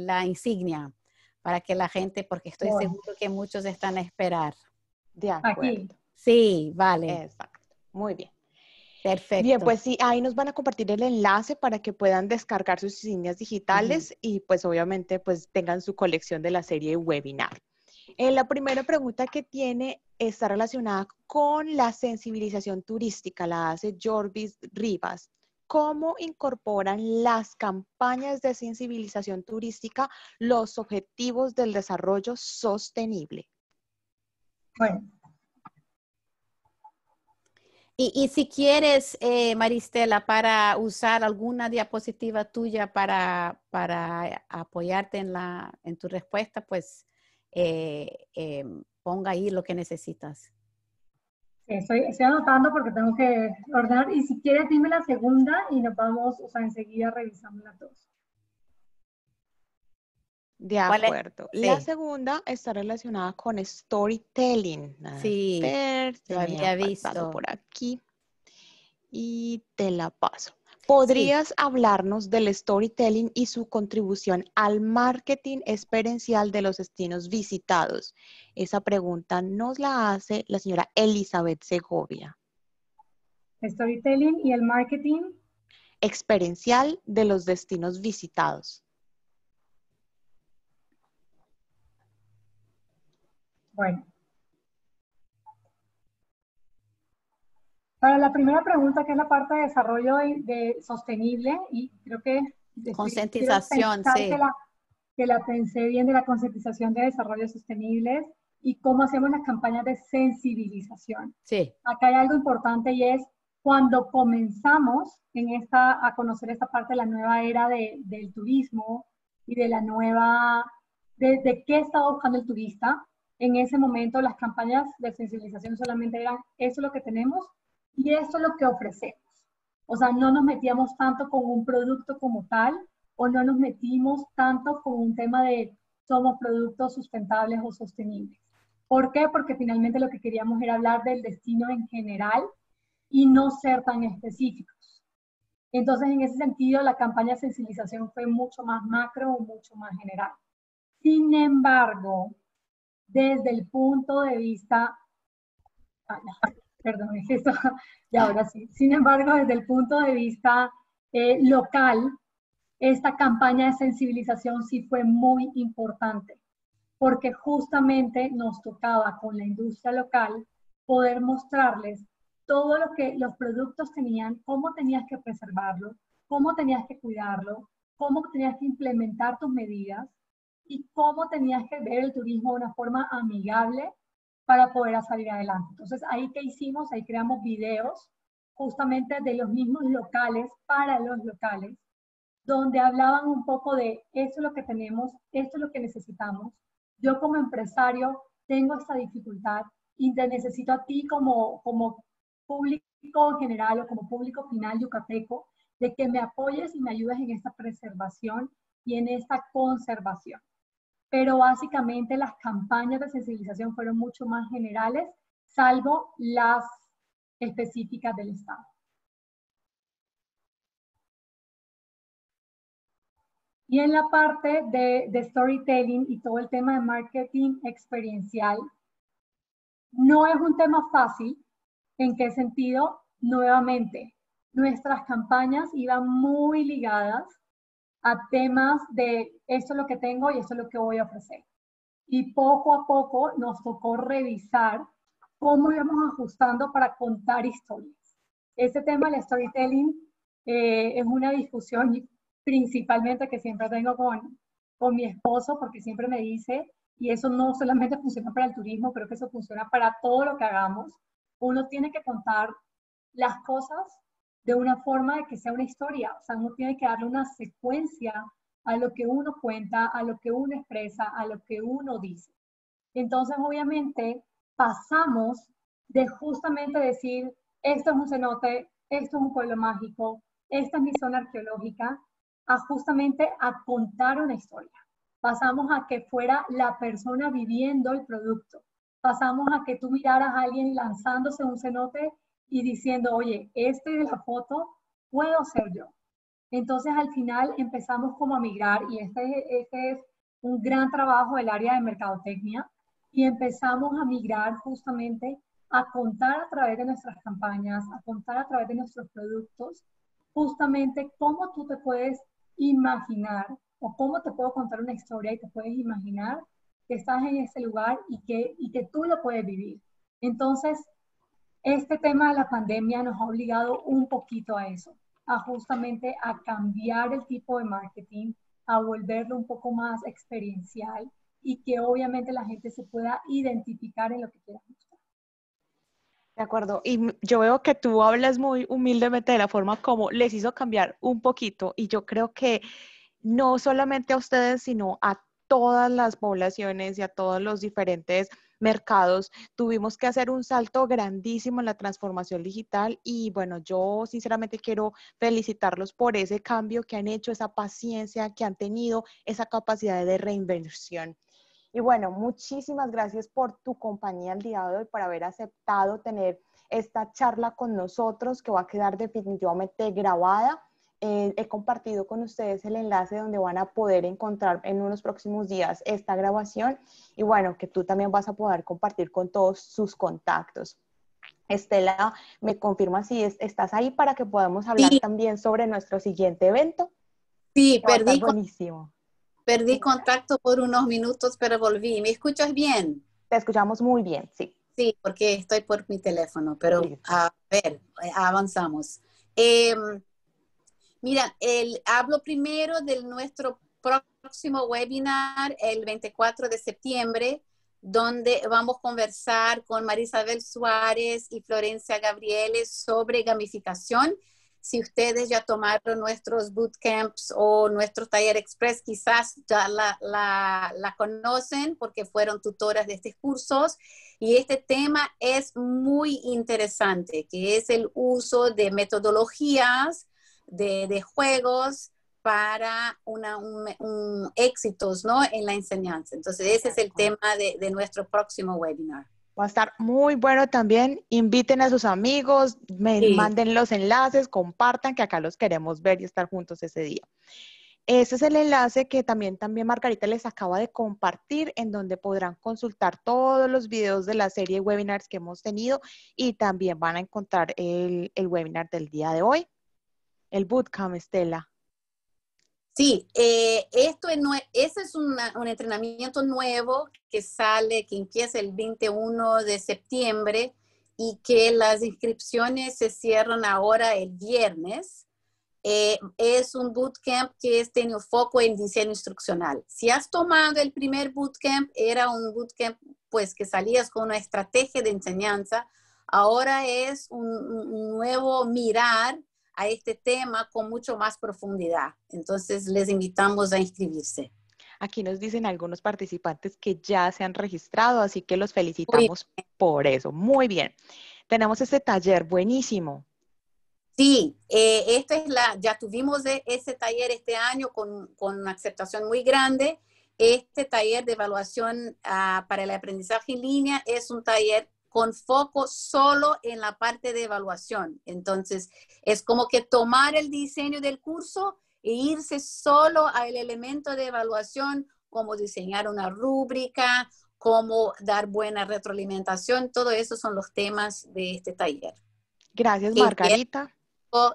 la insignia, para que la gente, porque estoy seguro que muchos están a esperar. De acuerdo. Aquí. Sí, vale. Exacto. Muy bien. Perfecto. Bien, pues sí, ahí nos van a compartir el enlace para que puedan descargar sus insignias digitales y pues obviamente pues tengan su colección de la serie webinar. La primera pregunta que tiene está relacionada con la sensibilización turística, la hace Jorvis Rivas. ¿Cómo incorporan las campañas de sensibilización turística los objetivos del desarrollo sostenible? Bueno. Y si quieres, Maristela, para usar alguna diapositiva tuya para apoyarte en tu respuesta, pues ponga ahí lo que necesitas. Estoy anotando porque tengo que ordenar. Y si quieres, dime la segunda y nos vamos, o sea, enseguida revisamos las dos. De ¿Cuál es? acuerdo. La Sí, segunda está relacionada con storytelling. A sí, ver, yo se me ha había pasado visto. por aquí y te la paso. Sí, ¿Podrías hablarnos del storytelling y su contribución al marketing experiencial de los destinos visitados? Esa pregunta nos la hace la señora Elizabeth Segovia. Storytelling y el marketing. Experiencial de los destinos visitados. Bueno, para la primera pregunta, que es la parte de desarrollo de sostenible, y creo que quiero concientización, pensar sí, que la pensé bien de la concientización de desarrollo sostenible y cómo hacemos las campañas de sensibilización. sí, Acá hay algo importante y es cuando comenzamos a conocer esta parte de la nueva era del turismo y de la nueva, de qué estaba buscando el turista. En ese momento las campañas de sensibilización solamente eran eso es lo que tenemos y esto es lo que ofrecemos. O sea, no nos metíamos tanto con un producto como tal o no nos metimos tanto con un tema de somos productos sustentables o sostenibles. ¿Por qué? Porque finalmente lo que queríamos era hablar del destino en general y no ser tan específicos. Entonces, en ese sentido, la campaña de sensibilización fue mucho más macro o mucho más general. Sin embargo, desde el punto de vista, perdón, es eso, y ahora sí, sin embargo, desde el punto de vista local, esta campaña de sensibilización sí fue muy importante, porque justamente nos tocaba con la industria local poder mostrarles todo lo que los productos tenían, cómo tenías que preservarlo, cómo tenías que cuidarlo, cómo tenías que implementar tus medidas y cómo tenías que ver el turismo de una forma amigable para poder salir adelante. Entonces, ahí que hicimos, ahí creamos videos justamente de los mismos locales para los locales, donde hablaban un poco de esto es lo que tenemos, esto es lo que necesitamos. Yo como empresario tengo esta dificultad y te necesito a ti como público general o como público final yucateco de que me apoyes y me ayudes en esta preservación y en esta conservación. Pero básicamente las campañas de sensibilización fueron mucho más generales, salvo las específicas del Estado. Y en la parte de storytelling y todo el tema de marketing experiencial, no es un tema fácil. ¿En qué sentido? Nuevamente, nuestras campañas iban muy ligadas a temas de esto es lo que tengo y esto es lo que voy a ofrecer. Y poco a poco nos tocó revisar cómo íbamos ajustando para contar historias. Este tema del storytelling es una discusión principalmente que siempre tengo con mi esposo, porque siempre me dice, y eso no solamente funciona para el turismo, creo que eso funciona para todo lo que hagamos, uno tiene que contar las cosas de una forma de que sea una historia, o sea, uno tiene que darle una secuencia a lo que uno cuenta, a lo que uno expresa, a lo que uno dice. Entonces, obviamente, pasamos de justamente decir, esto es un cenote, esto es un pueblo mágico, esta es mi zona arqueológica, a justamente a contar una historia. Pasamos a que fuera la persona viviendo el producto. Pasamos a que tú miraras a alguien lanzándose un cenote y diciendo, oye, este de la foto puedo ser yo. Entonces, al final empezamos como a migrar y este es un gran trabajo del área de mercadotecnia y empezamos a migrar justamente a contar a través de nuestras campañas, a contar a través de nuestros productos, justamente cómo tú te puedes imaginar o cómo te puedo contar una historia y te puedes imaginar que estás en ese lugar y que tú lo puedes vivir. Entonces, este tema de la pandemia nos ha obligado un poquito a eso, a justamente a cambiar el tipo de marketing, a volverlo un poco más experiencial y que obviamente la gente se pueda identificar en lo que quiera mostrar. De acuerdo, y yo veo que tú hablas muy humildemente de la forma como les hizo cambiar un poquito y yo creo que no solamente a ustedes, sino a todas las poblaciones y a todos los diferentes mercados, tuvimos que hacer un salto grandísimo en la transformación digital y bueno, yo sinceramente quiero felicitarlos por ese cambio que han hecho, esa paciencia que han tenido, esa capacidad de reinversión. Y bueno, muchísimas gracias por tu compañía el día de hoy, por haber aceptado tener esta charla con nosotros, que va a quedar definitivamente grabada. He compartido con ustedes el enlace donde van a poder encontrar en unos próximos días esta grabación y bueno, que tú también vas a poder compartir con todos sus contactos. Estela, ¿me confirma si estás ahí para que podamos hablar Sí, también sobre nuestro siguiente evento? sí, Que va a estar buenísimo. perdí contacto por unos minutos, pero volví. ¿Me escuchas bien? Te escuchamos muy bien, sí. Sí, porque estoy por mi teléfono, pero Listo. a ver, avanzamos. Eh, Mira, hablo primero de nuestro próximo webinar el 24 de septiembre, donde vamos a conversar con Marisabel Suárez y Florencia Gabrieles sobre gamificación. Si ustedes ya tomaron nuestros bootcamps o nuestro taller express, quizás ya la conocen porque fueron tutoras de estos cursos. Y este tema es muy interesante, que es el uso de metodologías de juegos para éxitos, ¿no? En la enseñanza. Entonces, ese es el tema de nuestro próximo webinar. Va a estar muy bueno también. Inviten a sus amigos, Sí. manden los enlaces, compartan, que acá los queremos ver y estar juntos ese día. Ese es el enlace que también Margarita les acaba de compartir, en donde podrán consultar todos los videos de la serie de webinars que hemos tenido y también van a encontrar el webinar del día de hoy. El bootcamp, Estela. Sí, ese es un entrenamiento nuevo que empieza el 21 de septiembre y que las inscripciones se cierran ahora el viernes. Es un bootcamp que tiene foco en diseño instruccional. Si has tomado el primer bootcamp, era un bootcamp pues que salías con una estrategia de enseñanza. Ahora es un nuevo mirar a este tema con mucho más profundidad. Entonces, les invitamos a inscribirse. Aquí nos dicen algunos participantes que ya se han registrado, así que los felicitamos por eso. Muy bien. Tenemos este taller buenísimo. Sí, ya tuvimos ese taller este año con una aceptación muy grande. Este taller de evaluación para el aprendizaje en línea es un taller con foco solo en la parte de evaluación. Entonces, es como que tomar el diseño del curso e irse solo al elemento de evaluación, como diseñar una rúbrica, cómo dar buena retroalimentación. Todo eso son los temas de este taller. Gracias, Margarita.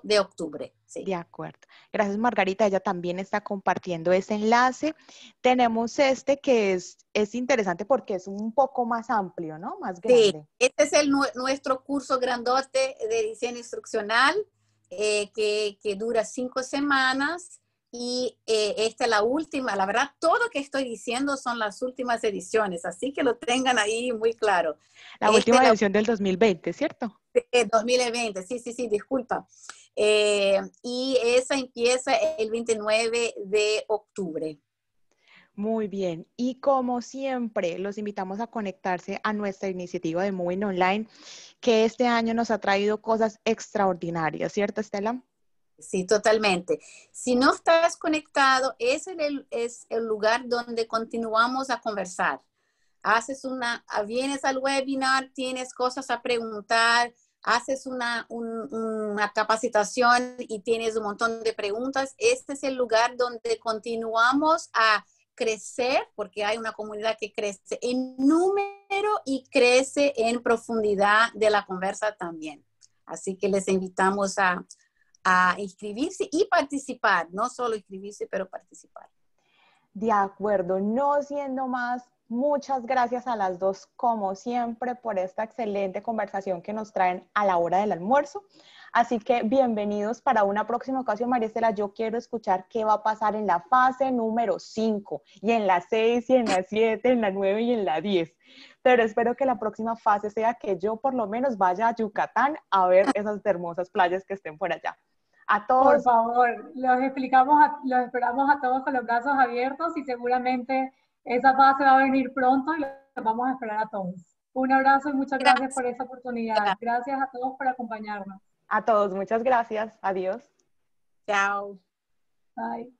De octubre. Sí. De acuerdo. Gracias, Margarita. Ella también está compartiendo ese enlace. Tenemos este que es interesante porque es un poco más amplio, ¿no? Más grande. Sí, este es nuestro curso grandote de diseño instruccional que dura 5 semanas y esta es la última. La verdad, todo lo que estoy diciendo son las últimas ediciones, así que lo tengan ahí muy claro. La última edición del 2020, ¿cierto? 2020, sí, disculpa. Y esa empieza el 29 de octubre. Muy bien. Y como siempre, los invitamos a conectarse a nuestra iniciativa de Moving Online, que este año nos ha traído cosas extraordinarias, ¿cierto, Estela? Sí, totalmente. Si no estás conectado, es el lugar donde continuamos a conversar. Vienes al webinar, tienes cosas a preguntar, haces una capacitación y tienes un montón de preguntas. Este es el lugar donde continuamos a crecer, porque hay una comunidad que crece en número y crece en profundidad de la conversa también. Así que les invitamos a inscribirse y participar, no solo inscribirse, pero participar. De acuerdo, no siendo más, muchas gracias a las dos, como siempre, por esta excelente conversación que nos traen a la hora del almuerzo. Así que bienvenidos para una próxima ocasión, María Estela. Yo quiero escuchar qué va a pasar en la fase número 5, y en la 6, y en la 7, en la 9 y en la 10. Pero espero que la próxima fase sea que yo por lo menos vaya a Yucatán a ver esas hermosas playas que estén por allá. A todos. Por favor, los esperamos a todos con los brazos abiertos y seguramente esa paz va a venir pronto y los vamos a esperar a todos. Un abrazo y muchas gracias por esta oportunidad. Gracias a todos por acompañarnos. A todos, muchas gracias. Adiós. Chao. Bye.